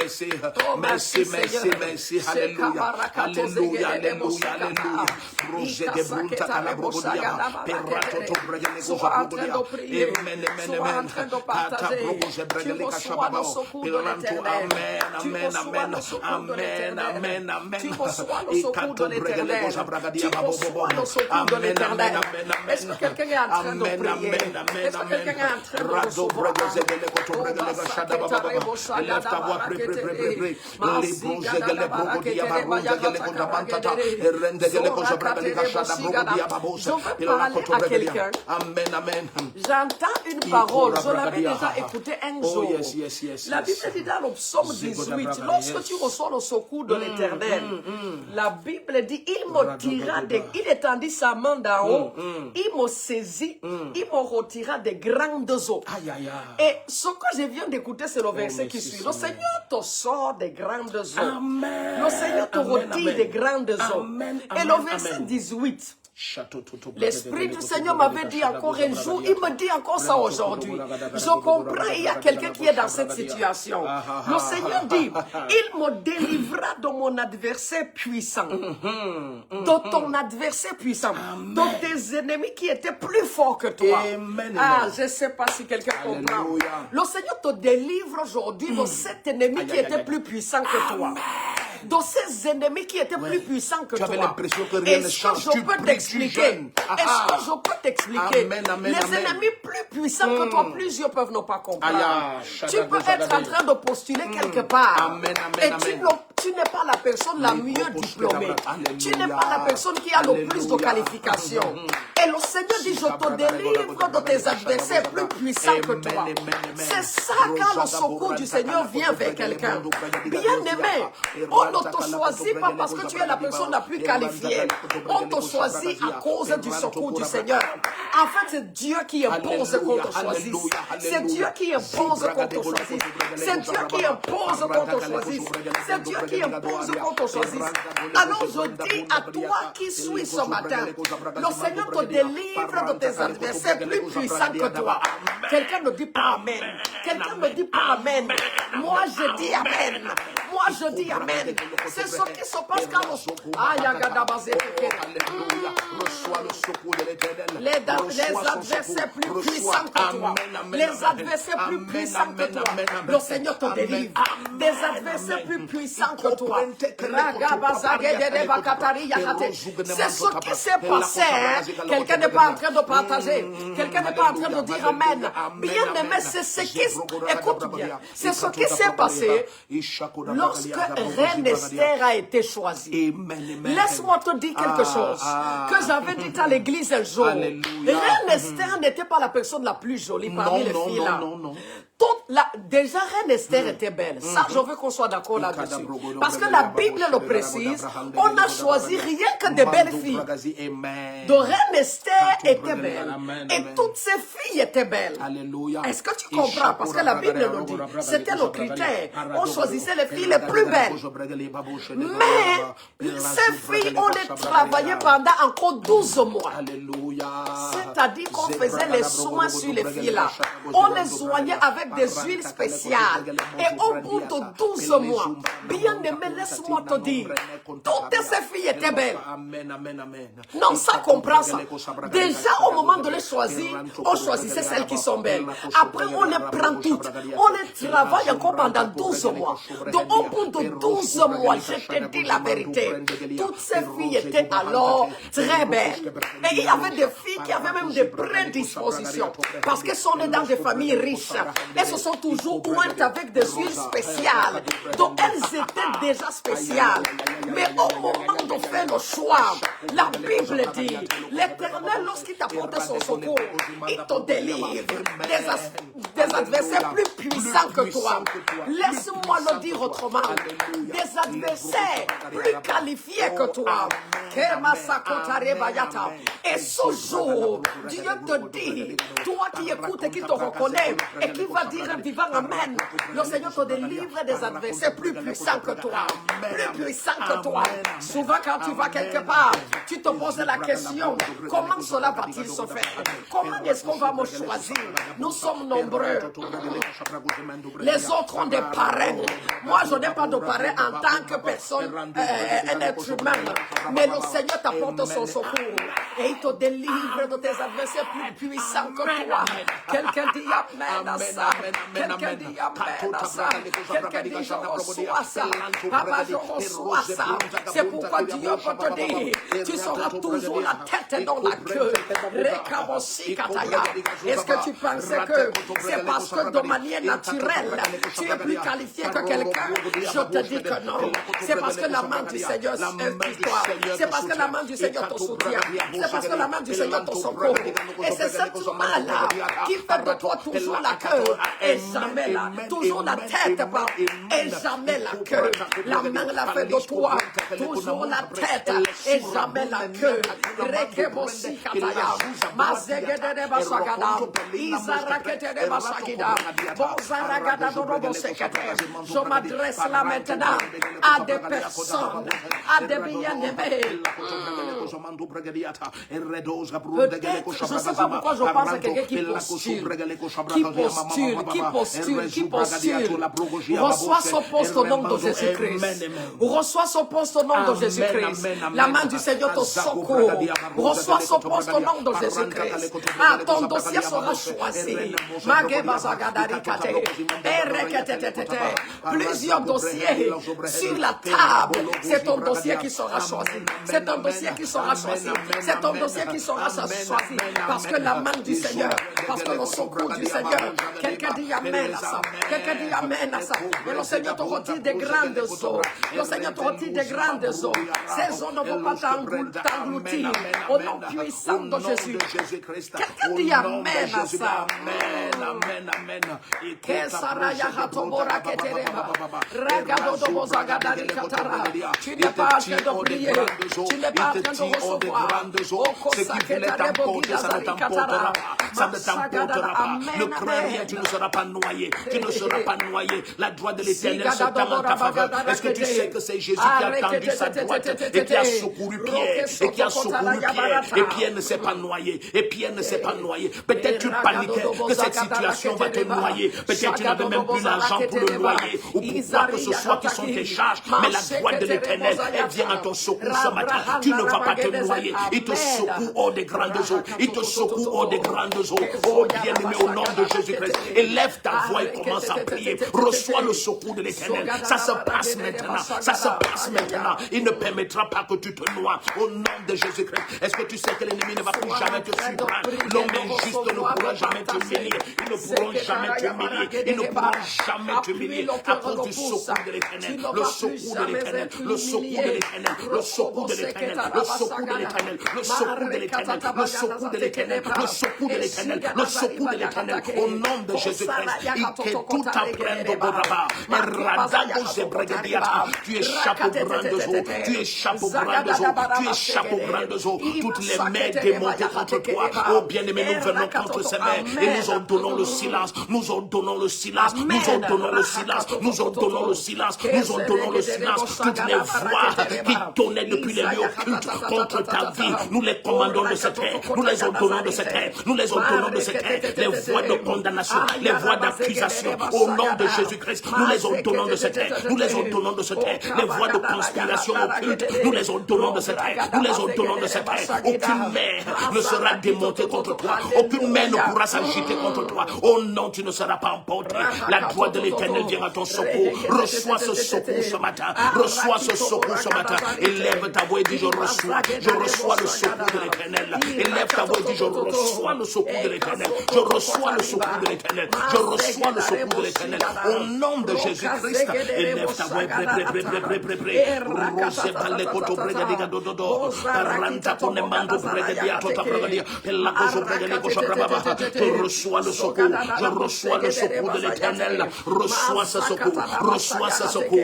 merci.
Oh,
Merci, merci,
Seigneur.
merci. Alléluia. Alléluia, alléluia, alléluia. Projet de Brunta à la Brogodia. Perato to Bregale
Sois en train
Brogodia.
de prier.
Amen, amen,
Sois en
amen.
train de
Tata
partager.
Brogoje
Tu
Bregale
reçois le
Kashababao.
secours de
Peranto,
l'Éternel.
amen,
Tu
amen,
reçois
amen.
le secours de
Amen,
l'Éternel.
amen, amen.
Tu reçois le secours de
Ekato Bregale
l'Éternel.
Goja
Tu
Bragadia Babo
reçois le secours de
Amen,
l'Éternel.
amen, amen,
Est-ce que quelqu'un est en train de
amen,
prier?
amen, amen,
Est-ce que quelqu'un est en train de
Rado
recevoir?
Bregale Koto Bregale Gashada Baba. Lève ta voix, prie, prie, prie, prie, prie. Les Brogele Brogodia Baruja Gele Gondamantata. Erendegele Koja Bragale Gashada Brogodia Babosa.
Je veux parler à quelqu'un.
Amen, amen.
J'entends une parole, je l'avais déjà écouté un jour.
Oh, yes, yes, yes,
La Bible
yes.
dit dans le psaume 18, lorsque tu reçois le secours de l'Éternel, la Bible dit, il me tira il étendit sa main d'en haut, il me saisit, il me retira des grandes eaux.
Aïe, aïe, aïe.
Et ce que je viens d'écouter, c'est le verset qui
merci,
suit. Le
Seigneur.
Seigneur te sort des grandes eaux.
Amen.
Le Seigneur te
Amen,
retire
amen.
des grandes eaux.
Amen,
Et le
amen,
verset
amen.
18, l'Esprit du Seigneur m'avait dit encore un jour, il me dit encore ça aujourd'hui. Je comprends, il y a quelqu'un qui est dans cette situation. Le Seigneur dit, il me délivrera de mon adversaire puissant, de ton adversaire puissant, de tes ennemis qui étaient plus forts que toi.
Amen,
Ah,
amen.
je ne sais pas si quelqu'un comprend.
Alléluia.
Le Seigneur te délivre aujourd'hui de cet ennemi qui
Aïe, aïe,
était
aïe.
plus puissant que toi. De ces ennemis qui étaient plus puissants que
Tu avais
toi.
l'impression que rien ne
Est-ce
change.
que je
Tu
peux
pries, tu
t'expliquer?
jeûnes.
Est-ce que je peux t'expliquer?
Amen, amen,
Les
amen.
ennemis plus puissants que toi, plusieurs peuvent ne pas comprendre.
Aïe,
Tu peux être en train de postuler quelque part.
Amen, amen,
et
amen.
tu n'es pas la personne la mieux diplômée. Tu n'es pas la personne qui a le plus de qualifications. Et le Seigneur dit, je te délivre de tes adversaires plus puissants que toi. C'est ça quand le secours du Seigneur vient vers quelqu'un. Bien-aimé, on ne te choisit pas parce que tu es la personne la plus qualifiée. On te choisit à cause du secours du Seigneur. En fait, c'est Dieu qui impose qu'on te choisisse. C'est Dieu qui impose qu'on te choisisse. C'est Dieu qui impose qu'on te choisisse. C'est Dieu qui impose qu'on te choisisse. Alors je dis à toi qui suis ce matin, le Seigneur te délivre de tes adversaires plus puissants que toi. Quelqu'un ne dit pas Amen. Quelqu'un ne dit pas Amen. Moi je dis Amen. Moi je dis Amen. C'est ce qui se passe quand les adversaires plus puissants que toi. Les adversaires plus puissants que toi. Le Seigneur te délivre. Des adversaires plus puissants que toi. C'est ce qui s'est passé. Quelqu'un n'est pas en train de partager. Quelqu'un n'est pas en train de dire Amen. Bien aimé, c'est ce qui... Écoute bien. C'est ce qui s'est passé lorsque Reine Esther a été choisie. Laisse-moi te dire quelque chose que j'avais dit à l'église un jour. Reine Esther n'était pas la personne la plus jolie parmi les filles là. Déjà, Reine Esther était belle. Ça, je veux qu'on soit d'accord là-dessus. Parce que la Bible le précise, on a choisi rien que des belles filles. De Reine Esther était belle. Et toutes ces filles étaient belles. Est-ce que tu comprends? Parce que la Bible le dit. C'était le critère. On choisissait les filles les plus belles. Mais ces filles, on les travaillait pendant encore 12 mois. C'est-à-dire qu'on faisait les soins sur les filles là. On les soignait avec des huiles spéciales. Et au bout de 12 mois, bien aimé, laisse-moi te dire, toutes ces filles étaient belles. Non, ça comprend ça. Déjà, au moment de les choisir, on choisissait celles qui sont belles. Après, on les prend toutes. On les travaille encore pendant 12 mois. Donc, au bout de 12 mois, je te dis la vérité, toutes ces filles étaient alors très belles. Et il y avait des filles qui avaient même des prédispositions. Parce qu'elles sont nées dans des familles riches. Elles se sont toujours ointes avec des huiles spéciales. Donc elles étaient déjà spéciales. Mais au moment de faire le choix, la Bible dit, l'Éternel, lorsqu'il t'apporte son secours, il te délivre des adversaires plus puissants que toi. Laisse-moi le dire autrement. Des adversaires plus qualifiés que toi. Et ce jour, Dieu te dit, toi qui écoutes et qui te reconnais et qui va dire vivant amen. Le Seigneur te délivre des adversaires plus puissants que toi. Plus puissants que toi. Souvent quand tu vas quelque part, tu te poses la question, comment cela va-t-il se faire? Comment est-ce qu'on va me choisir? Nous sommes nombreux. Les autres ont des parrains. Moi, je n'ai pas de parrain en tant que personne, un être humain. Mais le Seigneur t'apporte son secours. Et il te délivre de tes adversaires plus puissants que toi. Quelqu'un dit amen à ça. Quelqu'un dit amen à ça. Quelqu'un dit je reçois ça. Papa, je reçois ça. C'est pourquoi Dieu peut te dire, tu seras toujours la tête et non la queue. Est-ce que tu pensais que c'est parce que de manière naturelle, tu es plus qualifié que quelqu'un? Je te dis que non. C'est parce que la main du Seigneur est sur toi. C'est parce que la main du Seigneur te soutient. C'est parce que la main du Seigneur te secourt. Et c'est cette main-là qui fait de toi toujours la queue et jamais la, toujours la tête, et jamais la queue. La main l'a fait de toi, toujours la tête et jamais la queue. Je m'adresse là maintenant à des personnes, à des bien-aimés. Peut-être, je ne sais pas pourquoi je pense à quelqu'un qui postule. Reçois ce poste au nom de Jésus-Christ. Reçois ce poste au nom de Jésus-Christ. La main du Seigneur te secourt. Reçois ce poste au nom de Jésus-Christ. Ah, ton dossier sera choisi. Plusieurs dossiers sur la table. C'est ton dossier qui sera choisi. C'est ton dossier qui sera choisi. C'est ton dossier qui sera choisi. Parce que la main du Seigneur, parce que le secours du Seigneur, quelqu'un dit amen à ça. Quelqu'un dit amen à ça. Et le Seigneur te retire des grandes eaux. Le Seigneur te retire des grandes eaux. Ces eaux ne vont pas t'engloutir. Au nom puissant de Jésus. Quelqu'un dit amen à ça.
Amen, amen.
Tu n'es pas en train de prier. Tu n'es pas en train de recevoir.
Ce qui voulait t'emporter, ça ne t'emportera pas. Ça ne t'emportera pas. Ne crains rien, tu ne seras pas noyé. Tu ne seras pas noyé. La droite de l'Éternel se tend en ta faveur. Est-ce que tu sais que c'est Jésus qui a tendu sa droite et qui a secouru Pierre et qui a secouru Pierre et Pierre ne s'est pas noyé et Pierre ne s'est pas noyé. Peut-être tu paniquais que cette situation va te noyer. Peut-être tu n'avais même plus l'argent pour le noyer ou pour quoi que ce soit qui sont tes charges. Mais la droite de l'Éternel, elle vient à ton secours ce matin. Tu ne vas pas te noyer. Il te secoue hors des grandes eaux. Il te secoue hors des grandes eaux. Oh bien-aimé, au nom de Jésus-Christ, élève ta voix et commence à prier. Reçois le secours de l'Éternel. Ça se passe maintenant. Ça se passe maintenant. Il ne permettra pas que tu te noies. Au nom de Jésus-Christ. Est-ce que tu sais que l'ennemi ne va plus jamais te surprendre? L'homme injuste ne pourra jamais t'humilier. Ils ne pourront jamais t'humilier. Ils ne pourront jamais t'humilier à cause du secours de l'Éternel. Le secours de l'Éternel. Le secours de l'Éternel. Le secours de l'Éternel. Le secours de l'Éternel. Le secours de l'Éternel. Le secours de l'Éternel. Le secours de l'Éternel. Le secours de l'Éternel. Au nom de Jésus-Christ. Il tout apprendre Boraba. Tu échappes aux grandes eaux. Tu échappes aux grandes eaux. Tu échappes aux grandes eaux. Toutes les mains démontées contre toi. Oh bien-aimé, nous venons contre ces mains et nous ordonnons le silence. Nous ordonnons le silence. Nous ordonnons le silence. Nous ordonnons le silence. Nous ordonnons le silence. Toutes les voix qui tonnaient depuis les lieux occultes contre ta vie, nous les commandons de cette terre. Nous les ordonnons de cette terre. Nous les ordonnons de cette terre. Les voix de condamnation, les voix d'accusation, au nom de Jésus-Christ, nous les ordonnons de cette terre. Nous les ordonnons de cette terre. Les voix de conspiration occulte, nous les ordonnons de cette terre. Nous les ordonnons de cette terre. Aucune main ne sera démontée contre toi. Aucune main ne pourra s'agiter contre toi. Oh non, tu ne seras pas emporté. La droite de l'Éternel vient à ton secours. Reçois ce secours ce matin. Reçois ce secours ce matin. Élève ta voix et dis je reçois. Je reçois le secours de l'Éternel. Élève ta voix et dis je reçois le secours de l'Éternel. Je reçois le secours de l'Éternel. Je reçois le secours de l'Éternel. Au nom de Jésus-Christ. Élève ta voix et je reçois le secours de l'Éternel. Reçois ce secours. Reçois ce secours.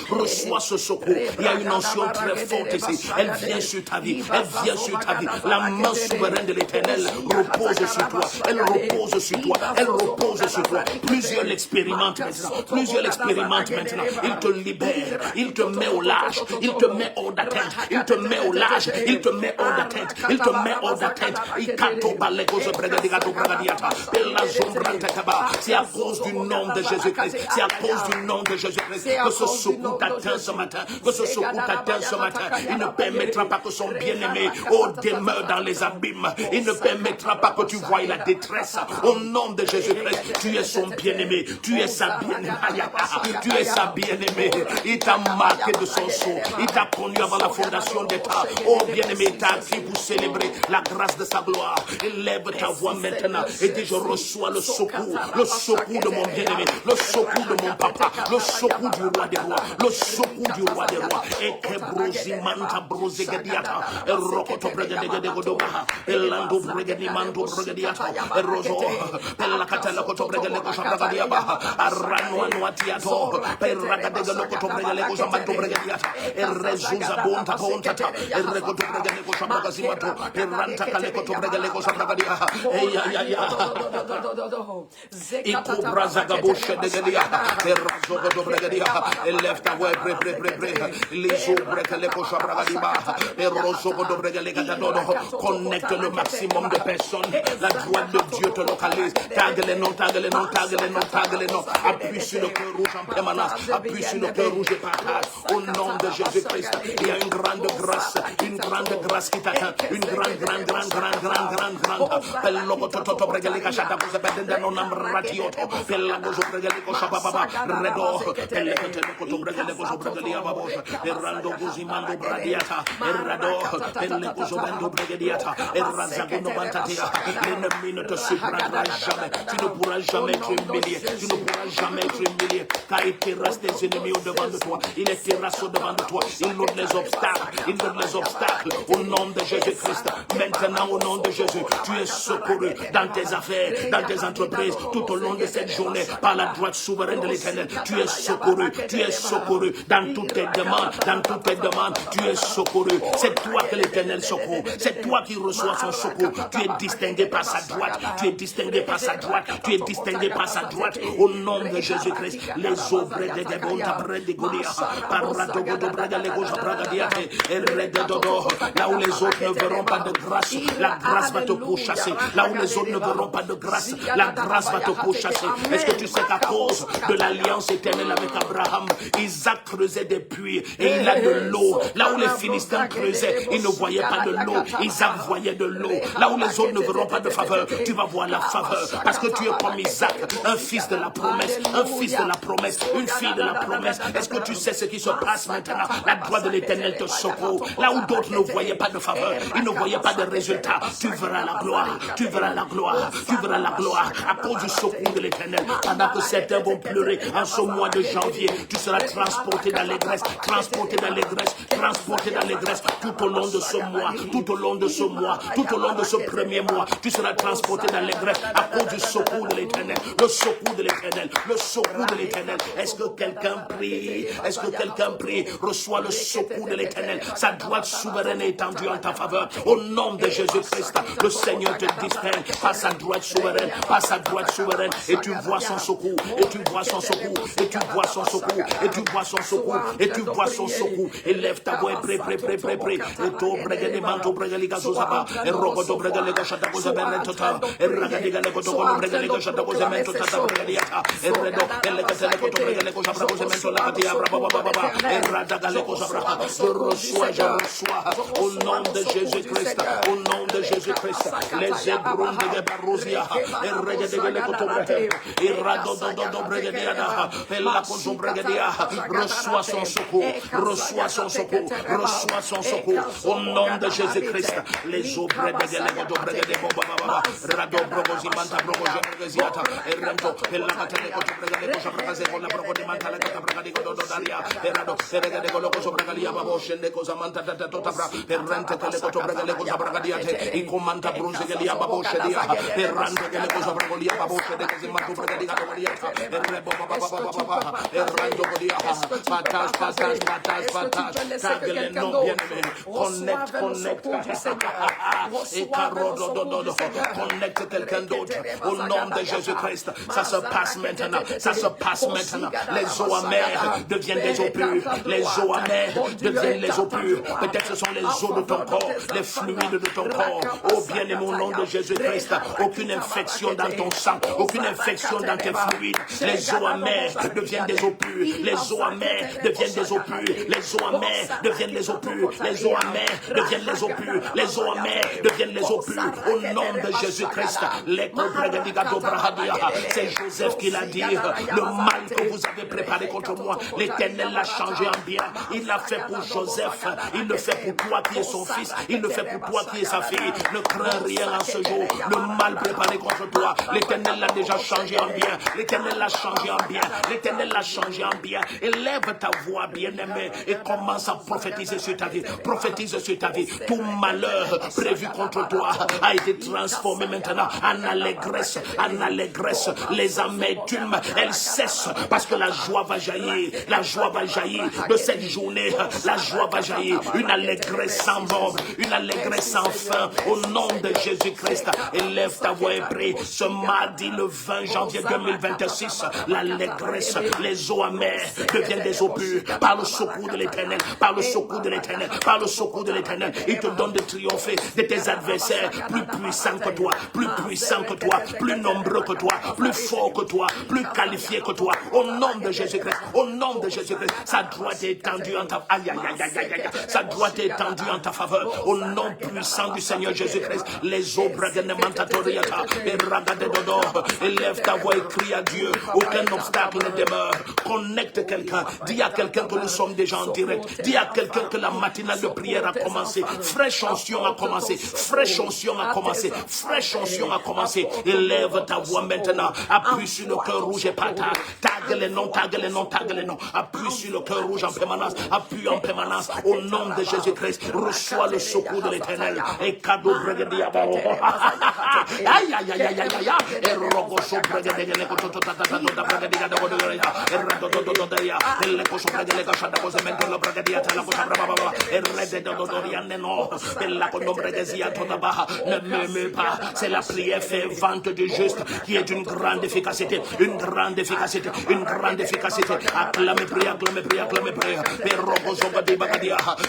Reçois ce secours. Il y a une onction très forte ici. Elle vient sur ta vie. Elle vient sur ta vie. La main souveraine de l'Éternel repose sur toi. Elle repose sur toi. Elle repose sur toi. Plusieurs l'expérimentent maintenant. Plusieurs l'expérimentent maintenant. Il te libère. Il te met au large. Il te met hors d'atteinte. Il te met au large. Il te met hors d'atteinte. Il te met hors d'atteinte. C'est à cause du nom de Jésus-Christ. C'est à cause du nom de Jésus-Christ que ce secours t'atteint ce matin. Que ce secours t'atteint ce matin. Il ne permettra pas que son bien-aimé demeure dans les abîmes. Il ne permettra pas que tu voies la détresse. Au nom de Jésus-Christ, tu es son bien-aimé. Tu es sa bien-aimée. Tu es sa bien-aimée. Il t'a marqué de son sceau. Il t'a connu avant la fondation des temps. Oh bien-aimé, il t'a appris pour célébrer la grâce de sa gloire. Élève ta voix maintenant et dis: je reçois le secours de mon bien-aimé, le secours de mon papa, le secours du roi des rois, le secours du roi des rois. Et que brosimanta brosegadiata, et rokoto bregadegadegodoba, et lando bregadimando bregadiata, et roso, et la catella koto bregalego shabragadiaba, arrano anuatiato, per ragadegaloko bregalego shambanto bregadiata, e rezuza bonta bontata, e rekoto bregalego shabragazimato, e ranta kalekoto bregalego shabragadia, e ya. Élève ta voix, connecte le maximum de personnes. La droite de Dieu te localise. Tague les noms. Appuie sur le cœur rouge en permanence. Appuie sur le cœur rouge et partage. Au nom de Jésus-Christ, il y a une grande grâce qui t'atteint. Une grande. L'ennemi ne te supprendra jamais. Tu ne pourras jamais être humilié. Car il terrasse tes ennemis au devant de toi. Il les terrasse au devant de toi. Il note les obstacles. Au nom de Jésus-Christ. Maintenant, au nom de Jésus, tu es secouru dans tes affaires, dans tes entreprises, tout au long de cette journée, par la droite souveraine de l'Éternel. Tu es secouru dans toutes tes demandes, tu es secouru. C'est toi que l'Éternel secourt. C'est toi qui reçois son secours. Tu es distingué par sa droite. Au nom de Jésus-Christ, les obres de Gebonta de Golia, là où les autres ne verront pas de grâce, la grâce va te pourchasser. Là où les autres ne verront pas de grâce, la grâce va te pourchasser. Est-ce que tu sais qu'à cause de l'alliance éternelle avec Abraham, Isaac creusait des puits et il a de l'eau. Là où les Philistins creusaient, ils ne voyaient pas de l'eau. Isaac voyait de l'eau. Là où les autres ne verront pas de faveur, tu vas voir la faveur. Parce que tu es comme Isaac, un fils de la promesse, une fille de la promesse. Est-ce que tu sais ce qui se passe maintenant? La droite de l'Éternel te secourt. Là où d'autres ne voyaient pas de faveur, ils ne voyaient pas de résultat, tu verras la gloire à cause du secours de l'Éternel. Pendant que certains vont pleurer en ce mois de janvier, tu seras transporté dans l'allégresse tout au long de ce mois, tout au long de ce premier mois, tu seras transporté dans l'allégresse à cause du secours de l'Éternel, le secours de l'Éternel. Est-ce que quelqu'un prie? Reçois le secours de l'Éternel. Sa droite souveraine est étendue en ta faveur. Au nom de Jésus-Christ, le Seigneur te distingue par sa droite souveraine, et tu vois son secours, Élève ta voix, prie. Et to bregani manto bregali gazuzaba, et rogoto bregali gashata gozaberentota, et ragadiga legoto bregali gashata gozamentota bregaliata, et redo, et legatele koto bregali gashata gozamento la katia baba, et radaga lego zabra. Je reçois au nom de Jésus-Christ, les ébroues de Barosia, et regadiga legoto bregali, et radodo bregaliana, et la koto bregalia, reçois son secours, au nom de Jésus-Christ. Les obres de Gelegodo Bregade Baba, Rado Brogozimanta Brogoziata, et Rento, et la Cataleco Bregade Shabrakazo, la Brogodimanta, la Bragadigo Daria, e Rado, Seregade Goloco Bragalia Babo, Shende Cosamanta Totabra, e Rente Telecoto Bregalego Bragadiate, e Comanta Bruzegalia Babo Shedia, e Rante Geleco Bragolia Babo Connecte quelqu'un d'autre au nom de Jésus-Christ. Ça se passe maintenant. Ça se passe maintenant. Les eaux amères deviennent des eaux pures. Les eaux amères deviennent les eaux pures. Peut-être ce sont les eaux de ton corps, les fluides de ton corps. Oh bien-aimé, au nom de Jésus-Christ, aucune infection dans ton sang, aucune infection dans tes fluides. Les eaux amères deviennent des eaux pures. Les eaux amères deviennent des eaux pures. Les eaux amères deviennent les eaux pures. Les eaux amères deviennent les eaux pures. Les eaux amères deviennent les eaux pures. Au nom de Jésus-Christ, c'est Joseph qui l'a dit. Le mal que vous avez préparé contre moi, l'Éternel l'a changé en bien. Il l'a fait pour Joseph. Il le fait pour toi qui es son fils. Il le fait pour toi qui es sa fille. Ne crains rien en ce jour. Le mal préparé contre toi, l'Éternel l'a déjà changé en bien. L'Éternel l'a changé en bien. L'Éternel l'a changé en bien. Élève ta voix, bien-aimé, et commence à prophétiser sur ta vie. Prophétise sur ta vie. Tout malheur prévu contre toi a été transformé maintenant en allégresse. En allégresse. Les amertumes, elles cessent parce que la joie va jaillir. La joie va jaillir de cette journée. La joie va jaillir. Une allégresse sans borne. Une allégresse sans fin. Au nom de Jésus-Christ, élève ta voix et prie. Ce mardi, le 20 janvier 2026, l'allégresse, les eaux amères deviennent des eaux pures. Par le secours de l'Éternel. Par le secours de l'Éternel. Par le secours de l'Éternel. Il te donne de triompher de tes adversaires plus puissants que toi. Plus puissants que toi. Plus nombreux que toi. Plus forts que toi. Plus qualifiés que toi. Au nom de Jésus-Christ. Au nom de Jésus-Christ. Sa droite est étendue en ta faveur. Aïe, aïe, aïe, aïe, aïe. Sa droite est étendue en ta faveur. Au nom puissant du Seigneur Jésus-Christ. Les eaux bradenemantatoriata. Et ragadedodo. Élève ta voix et crie à Dieu. Aucun obstacle ne demeure. Connecte quelqu'un. Dis à quelqu'un que nous sommes déjà en direct. Dis à quelqu'un que la matinale de prière a commencé. Fraîche onction a commencé. Fraîche onction a commencé. Fraîche onction a commencé. Élève ta voix maintenant. Appuie sur le cœur rouge et partage. Tag les noms, tag les noms, tag les noms. Appuie sur le cœur rouge en permanence. Appuie en permanence. Au nom de Jésus-Christ. Reçois le secours de l'Éternel. Et cadeau bregadia. Aïe, aïe, aïe, aïe, aïe, aïe. Et rogoso bregadia. Ne murmure pas, c'est la prière fervente du juste qui est d'une grande efficacité, une grande efficacité, une grande efficacité. Acclamez, priez, acclamez, priez, acclamez, priez.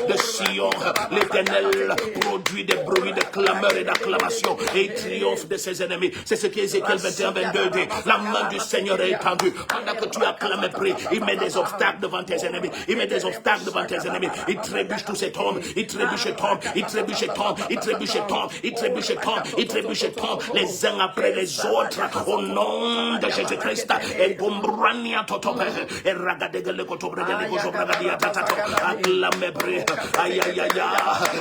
De Sion, l'Éternel produit des bruits de clameur et d'acclamation et il triomphe de ses ennemis. C'est ce qu'Ézéchiel 21-22 dit. La main du Seigneur est étendue. Pendant que tu acclames et pries, il met des obstacles devant tes ennemis. Il met des obstacles devant tes ennemis. Il trébuche tous ces tombes. Il trébuche et tombe. Il trébuche et tombe. Il trébuche et tombe. Il trébuche et tombe. Il trébuche et tombe. Les uns après les autres. Au nom de Jésus-Christ. Et Gombrania Totope. Et Ragadegele Kotobragale Kosobragadia Tatato. Acclame prie. Aïe aïe aïe aïe.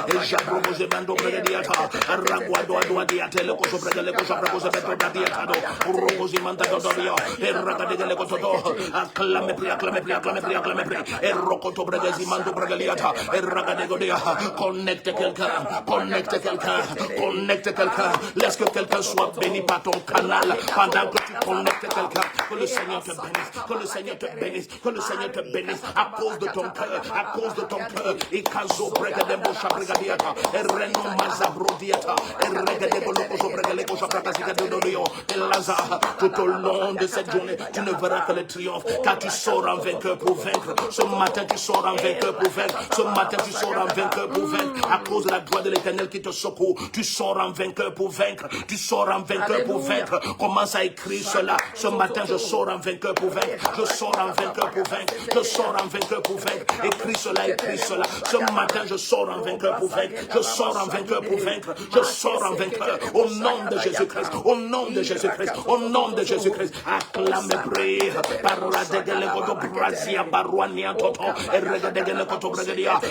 Et Jabrogose Bando Bragadiata. Raguado Aduadiate. Le Kosobragale Kosobragose Petrogadiatado. Rogosi Mantadoria. Et Ragadegele Kototo. Acclame prie, acclame prie, acclame prie, acclame prie. Et Rokoto Bragasi Mando Bragaliata. Et Ragadegodia. Connecte quelqu'un. Connecte quelqu'un. Connecte quelqu'un. Laisse que quelqu'un soit béni par ton canal. Pendant que tu connectes quelqu'un. Que le Seigneur te bénisse. Que le Seigneur te bénisse. Que le Seigneur te bénisse. À cause de ton cœur. À cause de ton cœur. Et Kazo Bregadembo Shabrigadiata. Et Reno Mazabrodiata. Et Regadebo Lokoso Bregaleko Shabragasica de Dorio. Et Lazare. Tout au long de cette journée, tu ne verras que le triomphe. Car tu sors en vainqueur pour vaincre. Ce matin, tu sors en vainqueur pour vaincre. Ce matin, tu sors en vainqueur pour vaincre. À cause de la gloire de l'Éternel qui te secourt. Tu sors en vainqueur pour vaincre. Tu sors en vainqueur pour vaincre. Commence à écrire cela. Ce matin, je sors en vainqueur pour vaincre. Je sors en vainqueur pour vaincre. Je sors en vainqueur pour vaincre. Écris cela, écris cela. Ce matin, je sors en vainqueur pour vaincre. Je sors en vainqueur pour vaincre. Je sors en vainqueur. Au nom de Jésus-Christ. Au nom de Jésus-Christ. Au nom de Jésus-Christ. Acclame, prie.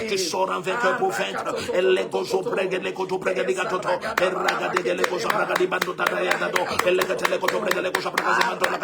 Tu sors en vainqueur pour vaincre. Et les gozo bregue, les gozo bregue, les gatoto. Et ragadege, les gozo bragadi bando tadayadado. Et les gate, les gozo bregue, les gozo bragazimando, la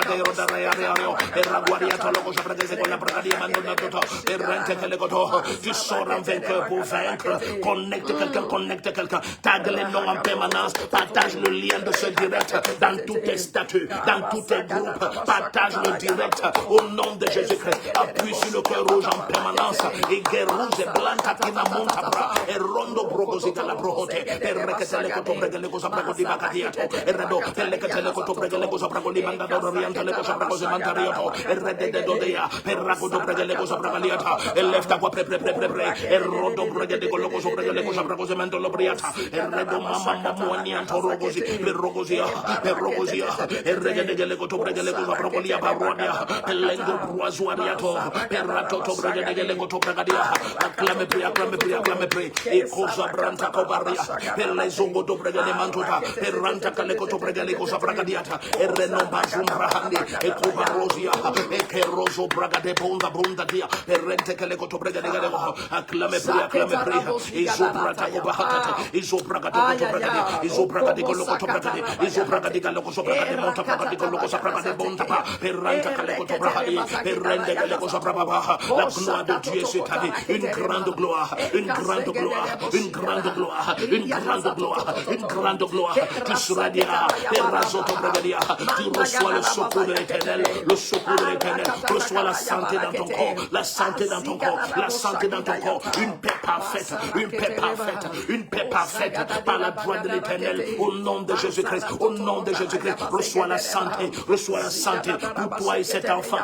Tu sors en vainqueur pour vaincre. Connecte quelqu'un. Tag les noms en permanence. Partage le lien de ce direct dans tous tes statuts, dans tous tes groupes. Partage le direct au nom de Jésus-Christ. Appuie sur le cœur rouge en permanence. Et guerre rouge et blanca qui n'a monta bras. Et rondo brogosica la brohote. Et recetele koto bregele cosa bragodi bacadiato. Et redo, telecatele koto bregele cosa bragodi banda d'orientale cosa bragosi mantariato. Et redede dodea. Et ragodo bregele cosa bragaliata. Et lève ta voix pré. Et rodo bregele cosa bregele cosa bragosi mentolobriata. Et redo mamma moanianto rogosi. Per rogosia. E regedegele koto bregele cosa bragolia baronia. E lengo bruazuariato. Per ratoto bregedegele koto bragadia. Acclame pri. E cosa branta cobaria. Per le zongo to bregele mantuta. E ranta cale koto bregele cosa bragadiata. E renomba zumbrahandi. E cobarosia. E che roso bragade bonda dia. E rente cale koto bregele. Acclame pri. E zobrata cobahata. E zobragato koto bragade. E zobragade colo koto bragade. E zobragade calo koto bragade. Monta bragade colo cosa bragade bonta pa. E ranta cale koto bragade. E rende cale cosa bragaba. La gloire de Dieu c'est ta vie. Une grande gloire. Tu seras dire, tu reçois le secours de l'Éternel, reçois la santé dans ton corps, une paix parfaite par la droite de l'Éternel, au nom de Jésus-Christ, reçois la santé pour toi et cet enfant,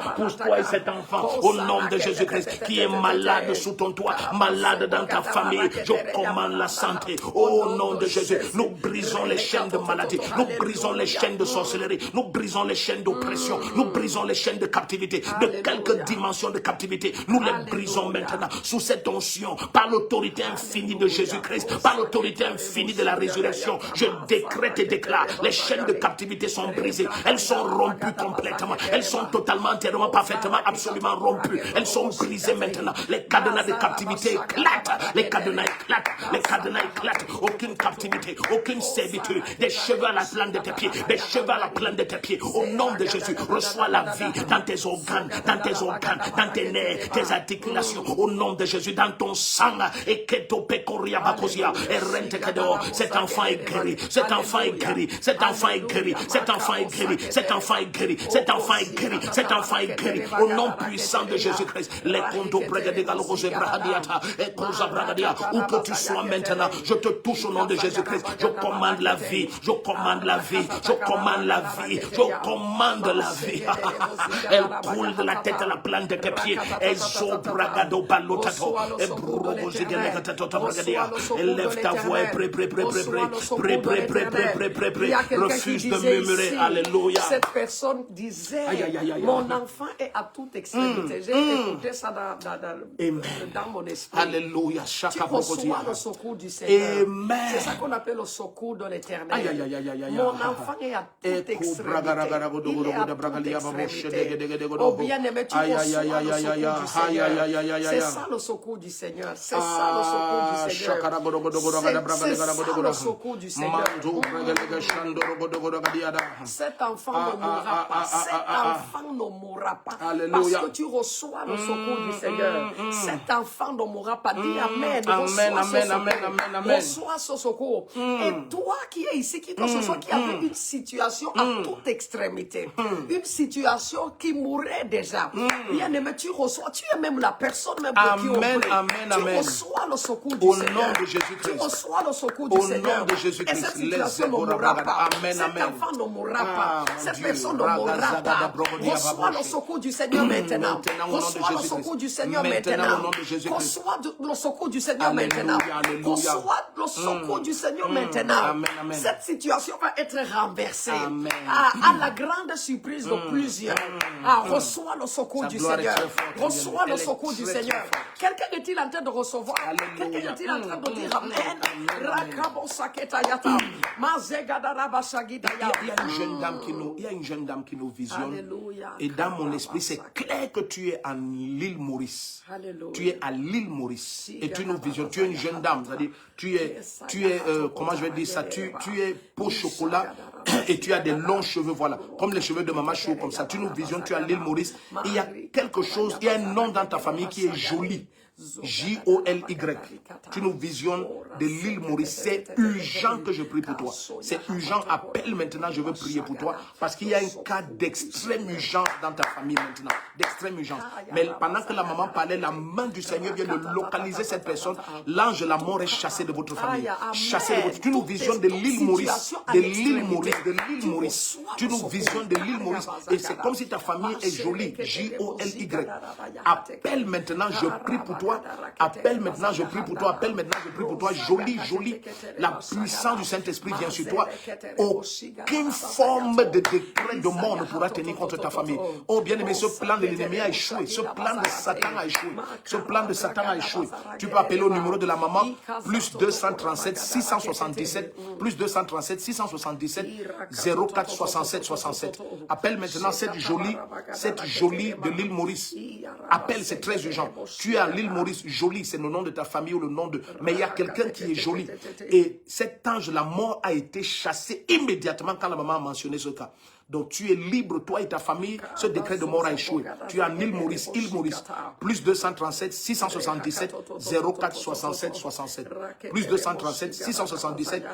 au nom de Jésus-Christ, qui est malade sous ton toit, malade dans ta famille, je commande la santé, au nom de Jésus. Nous brisons les chaînes de maladie, nous brisons les chaînes de sorcellerie, nous brisons les chaînes d'oppression, nous brisons les chaînes de captivité, de quelque dimension de captivité, nous les brisons maintenant sous cette onction, par l'autorité infinie de Jésus-Christ, par l'autorité infinie de la résurrection. Je décrète et déclare, les chaînes de captivité sont brisées, elles sont rompues complètement, elles sont totalement, entièrement, parfaitement, absolument rompues, elles sont brisées maintenant. Les cadenas de captivité éclatent, les cadenas éclatent, aucune captivité, aucune servitude, des cheveux à la plante de tes pieds, au nom de Jésus, reçois la vie dans tes organes, dans tes nerfs, tes articulations, au nom de Jésus, dans ton sang, et keto pekoria bakosia, et rente kedo, cet enfant est guéri, cet enfant est guéri, au nom puissant de Jésus-Christ, les contos brigadiers galogosé brahadiata, et cosa bragadia, où que tu sois maintenant, je te touche au nom de Jésus-Christ, je commande la vie. Elle coule de la tête à la plante de tes pieds. Élève ta voix et prie. Refuse de murmurer. Alléluia.
Cette personne disait, mon enfant est à toute extrémité. J'ai écouté ça dans mon esprit.
Alléluia.
Tu reçois le secours du Seigneur.
Amen.
C'est ça qu'on appelle le secours de l'Éternel. Mon enfant est à toute extrémité. Il est à toute extrémité. Oh bien-aimé, tu reçois le secours du Seigneur. C'est ça le secours du Seigneur. C'est ça le secours du Seigneur. C'est ça le secours du Seigneur. Cet enfant ne mourra pas. Cet enfant ne mourra pas. Parce que tu reçois le secours du Seigneur. Cet enfant ne mourra pas. Dis Amen. Reçois ce secours. Et toi qui es ici, qui que ce soit, qui avait une situation à toute extrémité, une situation qui mourrait déjà, bien aimé, tu reçois, tu es même la personne même qui tu reçois le secours du Seigneur. Tu reçois le secours du Seigneur. Et cette situation ne mourra pas. Cet enfant ne mourra pas. Cette personne ne mourra pas. Reçois le secours du Seigneur maintenant. Reçois le secours du Seigneur maintenant. Reçois le secours du Seigneur maintenant. Reçois le secours du Seigneur maintenant. Cette situation va être renversée. À la grande surprise de plusieurs. Reçois le secours du Seigneur. Reçois le secours du Seigneur. Quelqu'un est-il en train de recevoir? Quelqu'un est-il en train de dire Amen?
Il y a une jeune dame qui nous visionne.
Alléluia.
Et dans mon esprit, c'est clair que tu es à l'île Maurice.
Alléluia.
Tu es à l'île Maurice. Et tu nous visionnes. Tu es une jeune dame. C'est-à-dire, tu es comment je vais dire ça? Tu es peau chocolat. et tu as des longs cheveux, voilà, comme les cheveux de Maman Chou, comme ça. Tu nous visionnes, tu as l'île Maurice. Il y a quelque chose, il y a un nom dans ta famille qui est joli. J-O-L-Y. Tu nous visionnes de l'île Maurice. C'est urgent que je prie pour toi. C'est urgent. Appelle maintenant, je veux prier pour toi. Parce qu'il y a un cas d'extrême urgence dans ta famille maintenant. D'extrême urgence. Mais pendant que la maman parlait, la main du Seigneur vient de localiser cette personne. L'ange de la mort est chassé de votre famille. Chassé de votre... Tu nous visionnes de l'île Maurice. De l'île Maurice. De l'île Maurice. Tu nous visionnes de l'île Maurice. Et c'est comme si ta famille est jolie. J-O-L-Y. Appelle maintenant, je prie pour toi. Appelle maintenant, je prie pour toi. Appelle maintenant, je prie pour toi. Jolie, jolie. La puissance du Saint-Esprit vient sur toi. Aucune forme de décret de mort ne pourra tenir contre ta famille. Oh bien-aimé, ce plan de l'ennemi a échoué. Ce plan de Satan a échoué. Ce plan de Satan a échoué. Tu peux appeler au numéro de la maman, plus 237 677, plus 237 677 04 67 67. Appelle maintenant cette jolie de l'île Maurice. Appelle, c'est très urgent. Tu es à l'île Maurice, jolie, c'est le nom de ta famille ou le nom de... Mais il y a quelqu'un qui est joli. Et cet ange, la mort, a été chassé immédiatement quand la maman a mentionné ce cas. Donc tu es libre, toi et ta famille, ce décret de mort a échoué. Tu es en île Maurice, plus 237 677 04 67 67. Plus 237 677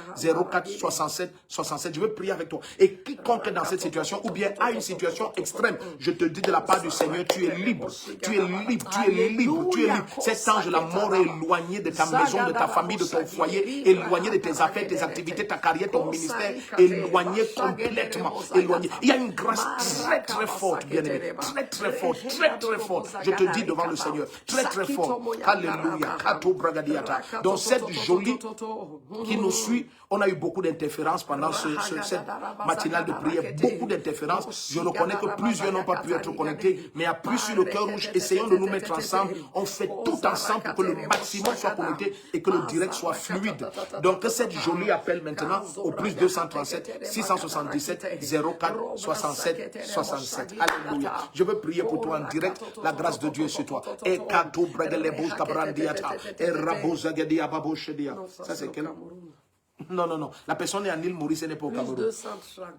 04 67 67. Je veux prier avec toi. Et quiconque est dans cette situation, ou bien a une situation extrême, je te dis de la part du Seigneur, tu es libre. Tu es libre, tu es libre, tu es libre. Cet ange, la mort est éloigné de ta maison, de ta famille, de ton foyer, éloigné de tes affaires, tes activités, ta carrière, ton ministère, éloigné complètement, éloigné. Il y a une grâce très très forte, bien-aimé, très très forte, très très forte. Je te dis devant le Seigneur, très très forte. Alléluia. Donc cette jolie qui nous suit, on a eu beaucoup d'interférences pendant cette matinale de prière, beaucoup d'interférences. Je reconnais que plusieurs n'ont pas pu être connectés, mais appuie sur le cœur rouge, essayons de nous mettre ensemble. On fait tout ensemble pour que le maximum soit connecté et que le direct soit fluide. Donc que cette jolie appelle maintenant au plus 237 677 04 67 67. Alléluia. Je veux prier pour toi en direct. La grâce de Dieu est sur toi. Et ça c'est quel? Non, non, non. La personne est en île Maurice, elle n'est pas au Cameroun.
Plus 230.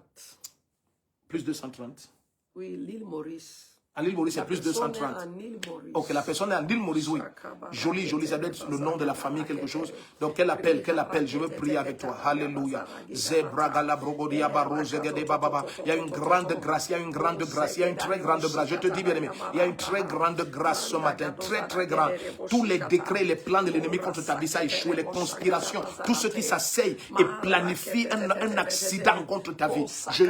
Plus 230.
Oui, l'île Maurice.
À l'île Maurice, c'est plus 230. Ok, la personne est en île Maurice, oui. Jolie, jolie, ça doit être le nom de la famille, quelque chose. Donc, qu'elle appelle, je veux prier avec toi. Alléluia. Il y a une grande grâce, il y a une grande grâce, il y a une très grande grâce. Je te dis, bien aimé, il y a une très grande grâce ce matin, très, très grande. Tous les décrets, les plans de l'ennemi contre ta vie, ça a échoué, les conspirations, tout ce qui s'asseye et planifie un accident contre ta vie.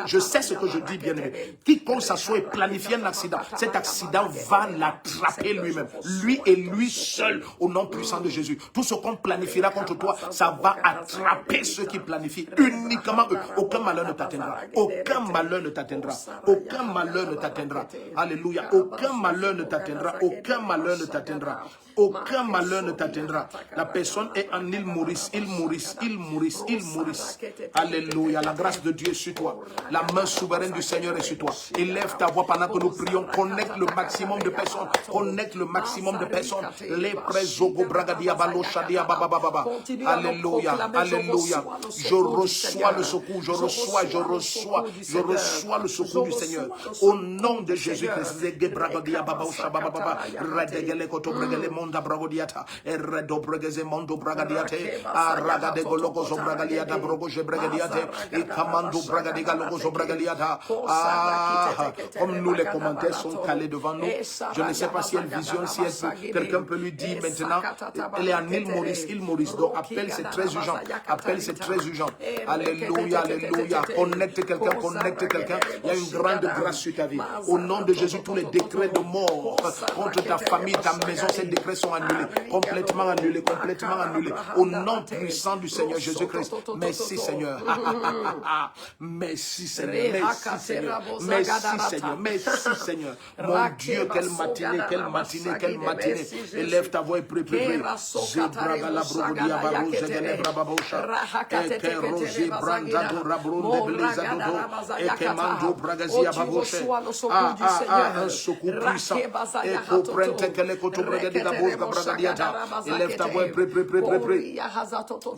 Je sais ce que je dis, bien aimé. Quiconque s'assoit et planifie un accident, cet accident va l'attraper lui-même. Lui et lui seul, au nom puissant de Jésus. Tout ce qu'on planifiera contre toi, ça va attraper ceux qui planifient. Uniquement eux. Aucun malheur ne t'atteindra. Aucun malheur ne t'atteindra. Aucun malheur ne t'atteindra. Alléluia. Aucun malheur ne t'atteindra. Aucun malheur ne t'atteindra. Aucun malheur ne t'atteindra. La personne est en île Maurice, île Maurice, île Maurice, île Maurice. Alléluia. La grâce de Dieu est sur toi. La main souveraine du Seigneur est sur toi. Élève ta voix pendant que nous prions. Connecte le maximum de personnes. Connecte le maximum de personnes. Les présogo bragadia balo shadia baba baba. Alléluia. Alléluia. Je reçois le secours. Je reçois le secours du Seigneur. Au nom de Jésus-Christ. Monda bragodiata erredo bregeze mondo bragadiate araga de gologo zobragaliata brogo jebragadiate et kamando bragadiga logo zobragaliata. Comme nous les commentaires sont calés devant nous, je ne sais pas si elle visionne, si quelqu'un peut lui dire maintenant, elle est en île Maurice, donc appelle, c'est très urgent, appelle, c'est très urgent. Alléluia, alléluia. Connecte quelqu'un, il y a une grande grâce sur ta vie. Au nom de Jésus, tous les décrets de mort contre ta famille, ta maison, ces décrets sont annulés, complètement annulés, complètement annulés. Au nom puissant du Seigneur Jésus-Christ. Merci Seigneur. Merci Seigneur. Merci Seigneur. Merci Seigneur. Merci Seigneur. Mon Dieu, quelle matinée, quelle matinée, quelle matinée. Élève ta voix et prie, prie, prie. Zebraga la brogodia baro zegele brababosha. Eke rose branda do rabronde beleza dodo. Eke mando bragazia baboshe. Un secours puissant. Eko prente kele koto bragadi la boga bragadiata. Élève ta voix et prie, prie, prie, prie, prie.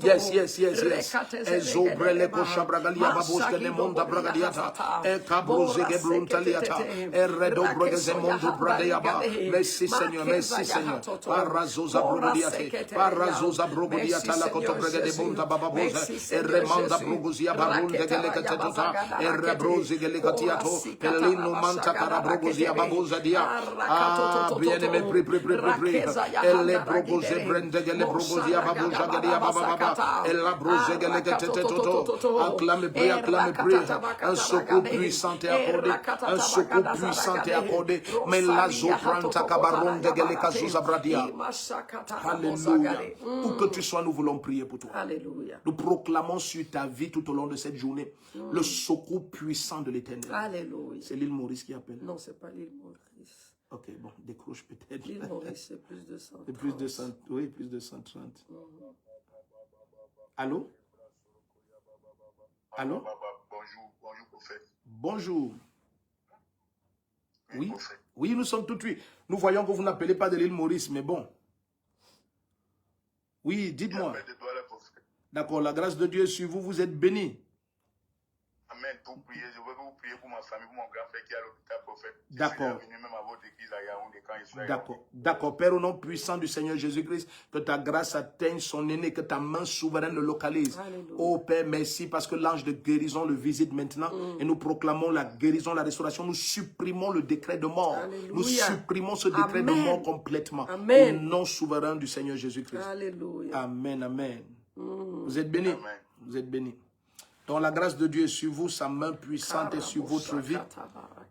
Yes, yes, yes, yes. Ezobre le kosha bragalia baboske le monda bragadiata. Eka broze gebruntaliata. Eredo brageze mondo bragadiaba. Merci Seigneur, merci Seigneur. Parazosa brogodiate. Parazosa brogodiata la koto bragade monda bababosa. Eremanda brogozia barunde gelekateta. Erebrozi gelekatiato. Pelino manta carabrogozia babosa dia. Ah, bien-aimé, prie, prie, prie, prie, prie. Elle brogoze brende gele brogozia babosa gadia bababa. Elle la broze gelekatetoto. Acclame, prie, acclame, prie. Un secours puissant est accordé. Un secours puissant est accordé. Mais la zopranta cabaronde gelekazuza bradia. Alléluia. Où que tu sois, nous voulons prier pour toi.
Alléluia.
Nous proclamons sur ta vie tout au long de cette journée le secours puissant de l'Éternel.
Alléluia.
C'est l'île Maurice qui appelle.
Non, c'est pas l'île Maurice.
Ok, bon, décroche peut-être.
L'île Maurice, c'est plus de 130.
C'est plus de 100, oui, plus de 130. Allô? Allô?
Bonjour, bonjour, prophète.
Bonjour. Oui,
Prophète.
oui, nous sommes tout de suite. Nous voyons que vous n'appelez pas de l'île Maurice, mais bon. Oui, dites-moi. D'accord, la grâce de Dieu est sur vous, vous êtes bénis.
Amen. Pour prier, je veux que vous priez pour ma famille, pour mon grand frère qui est à l'hôpital, prophète.
D'accord.
Je suis venu même à votre église à Yaoundé quand il soit
D'accord, d'accord. Père, au nom puissant du Seigneur Jésus-Christ, que ta grâce atteigne son aîné, que ta main souveraine le localise.
Alléluia.
Oh Père, merci parce que l'ange de guérison le visite maintenant et nous proclamons la guérison, la restauration. Nous supprimons le décret de mort.
Alléluia.
Nous supprimons ce décret de
Amen.
mort complètement.
Amen.
Au nom souverain du Seigneur Jésus-Christ.
Alléluia.
Amen, amen. Vous êtes bénis.
Amen.
Vous êtes bénis. Donc la grâce de Dieu est sur vous, sa main puissante est sur votre vie.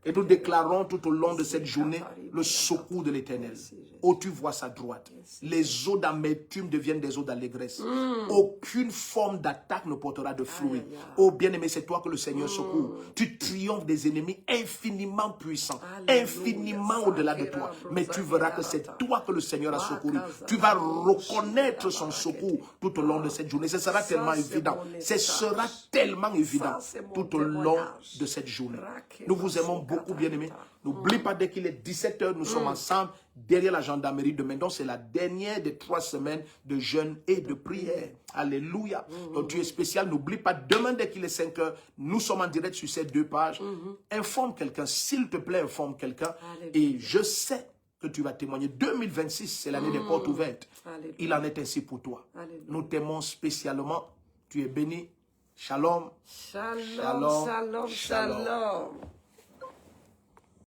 Et nous déclarons tout au long de cette journée le secours de l'Éternel. Oh, tu vois sa droite. Les eaux d'amertume deviennent des eaux d'allégresse. Aucune forme d'attaque ne portera de fruits. Oh, bien-aimé, c'est toi que le Seigneur secourt. Tu triomphes des ennemis infiniment puissants, infiniment au-delà de toi. Mais tu verras que c'est toi que le Seigneur a secouru. Tu vas reconnaître son secours tout au long de cette journée. Ce sera tellement évident. Ce sera tellement évident tout au long de cette journée. Nous vous aimons beaucoup, bien-aimés. N'oublie pas, dès qu'il est 17 h, nous sommes ensemble derrière la gendarmerie de Mendon. C'est la dernière des 3 semaines de jeûne et de prière. Alléluia. Donc tu es spécial. N'oublie pas, demain dès qu'il est 5 h, nous sommes en direct sur ces 2 pages. Informe quelqu'un, s'il te plaît, informe quelqu'un. Et je sais que tu vas témoigner. 2026, c'est l'année des portes ouvertes.
Alléluia.
Il en est ainsi pour toi.
Alléluia.
Nous t'aimons spécialement. Tu es béni. Shalom.
Shalom,
Shalom.
shalom,
Shalom.
shalom.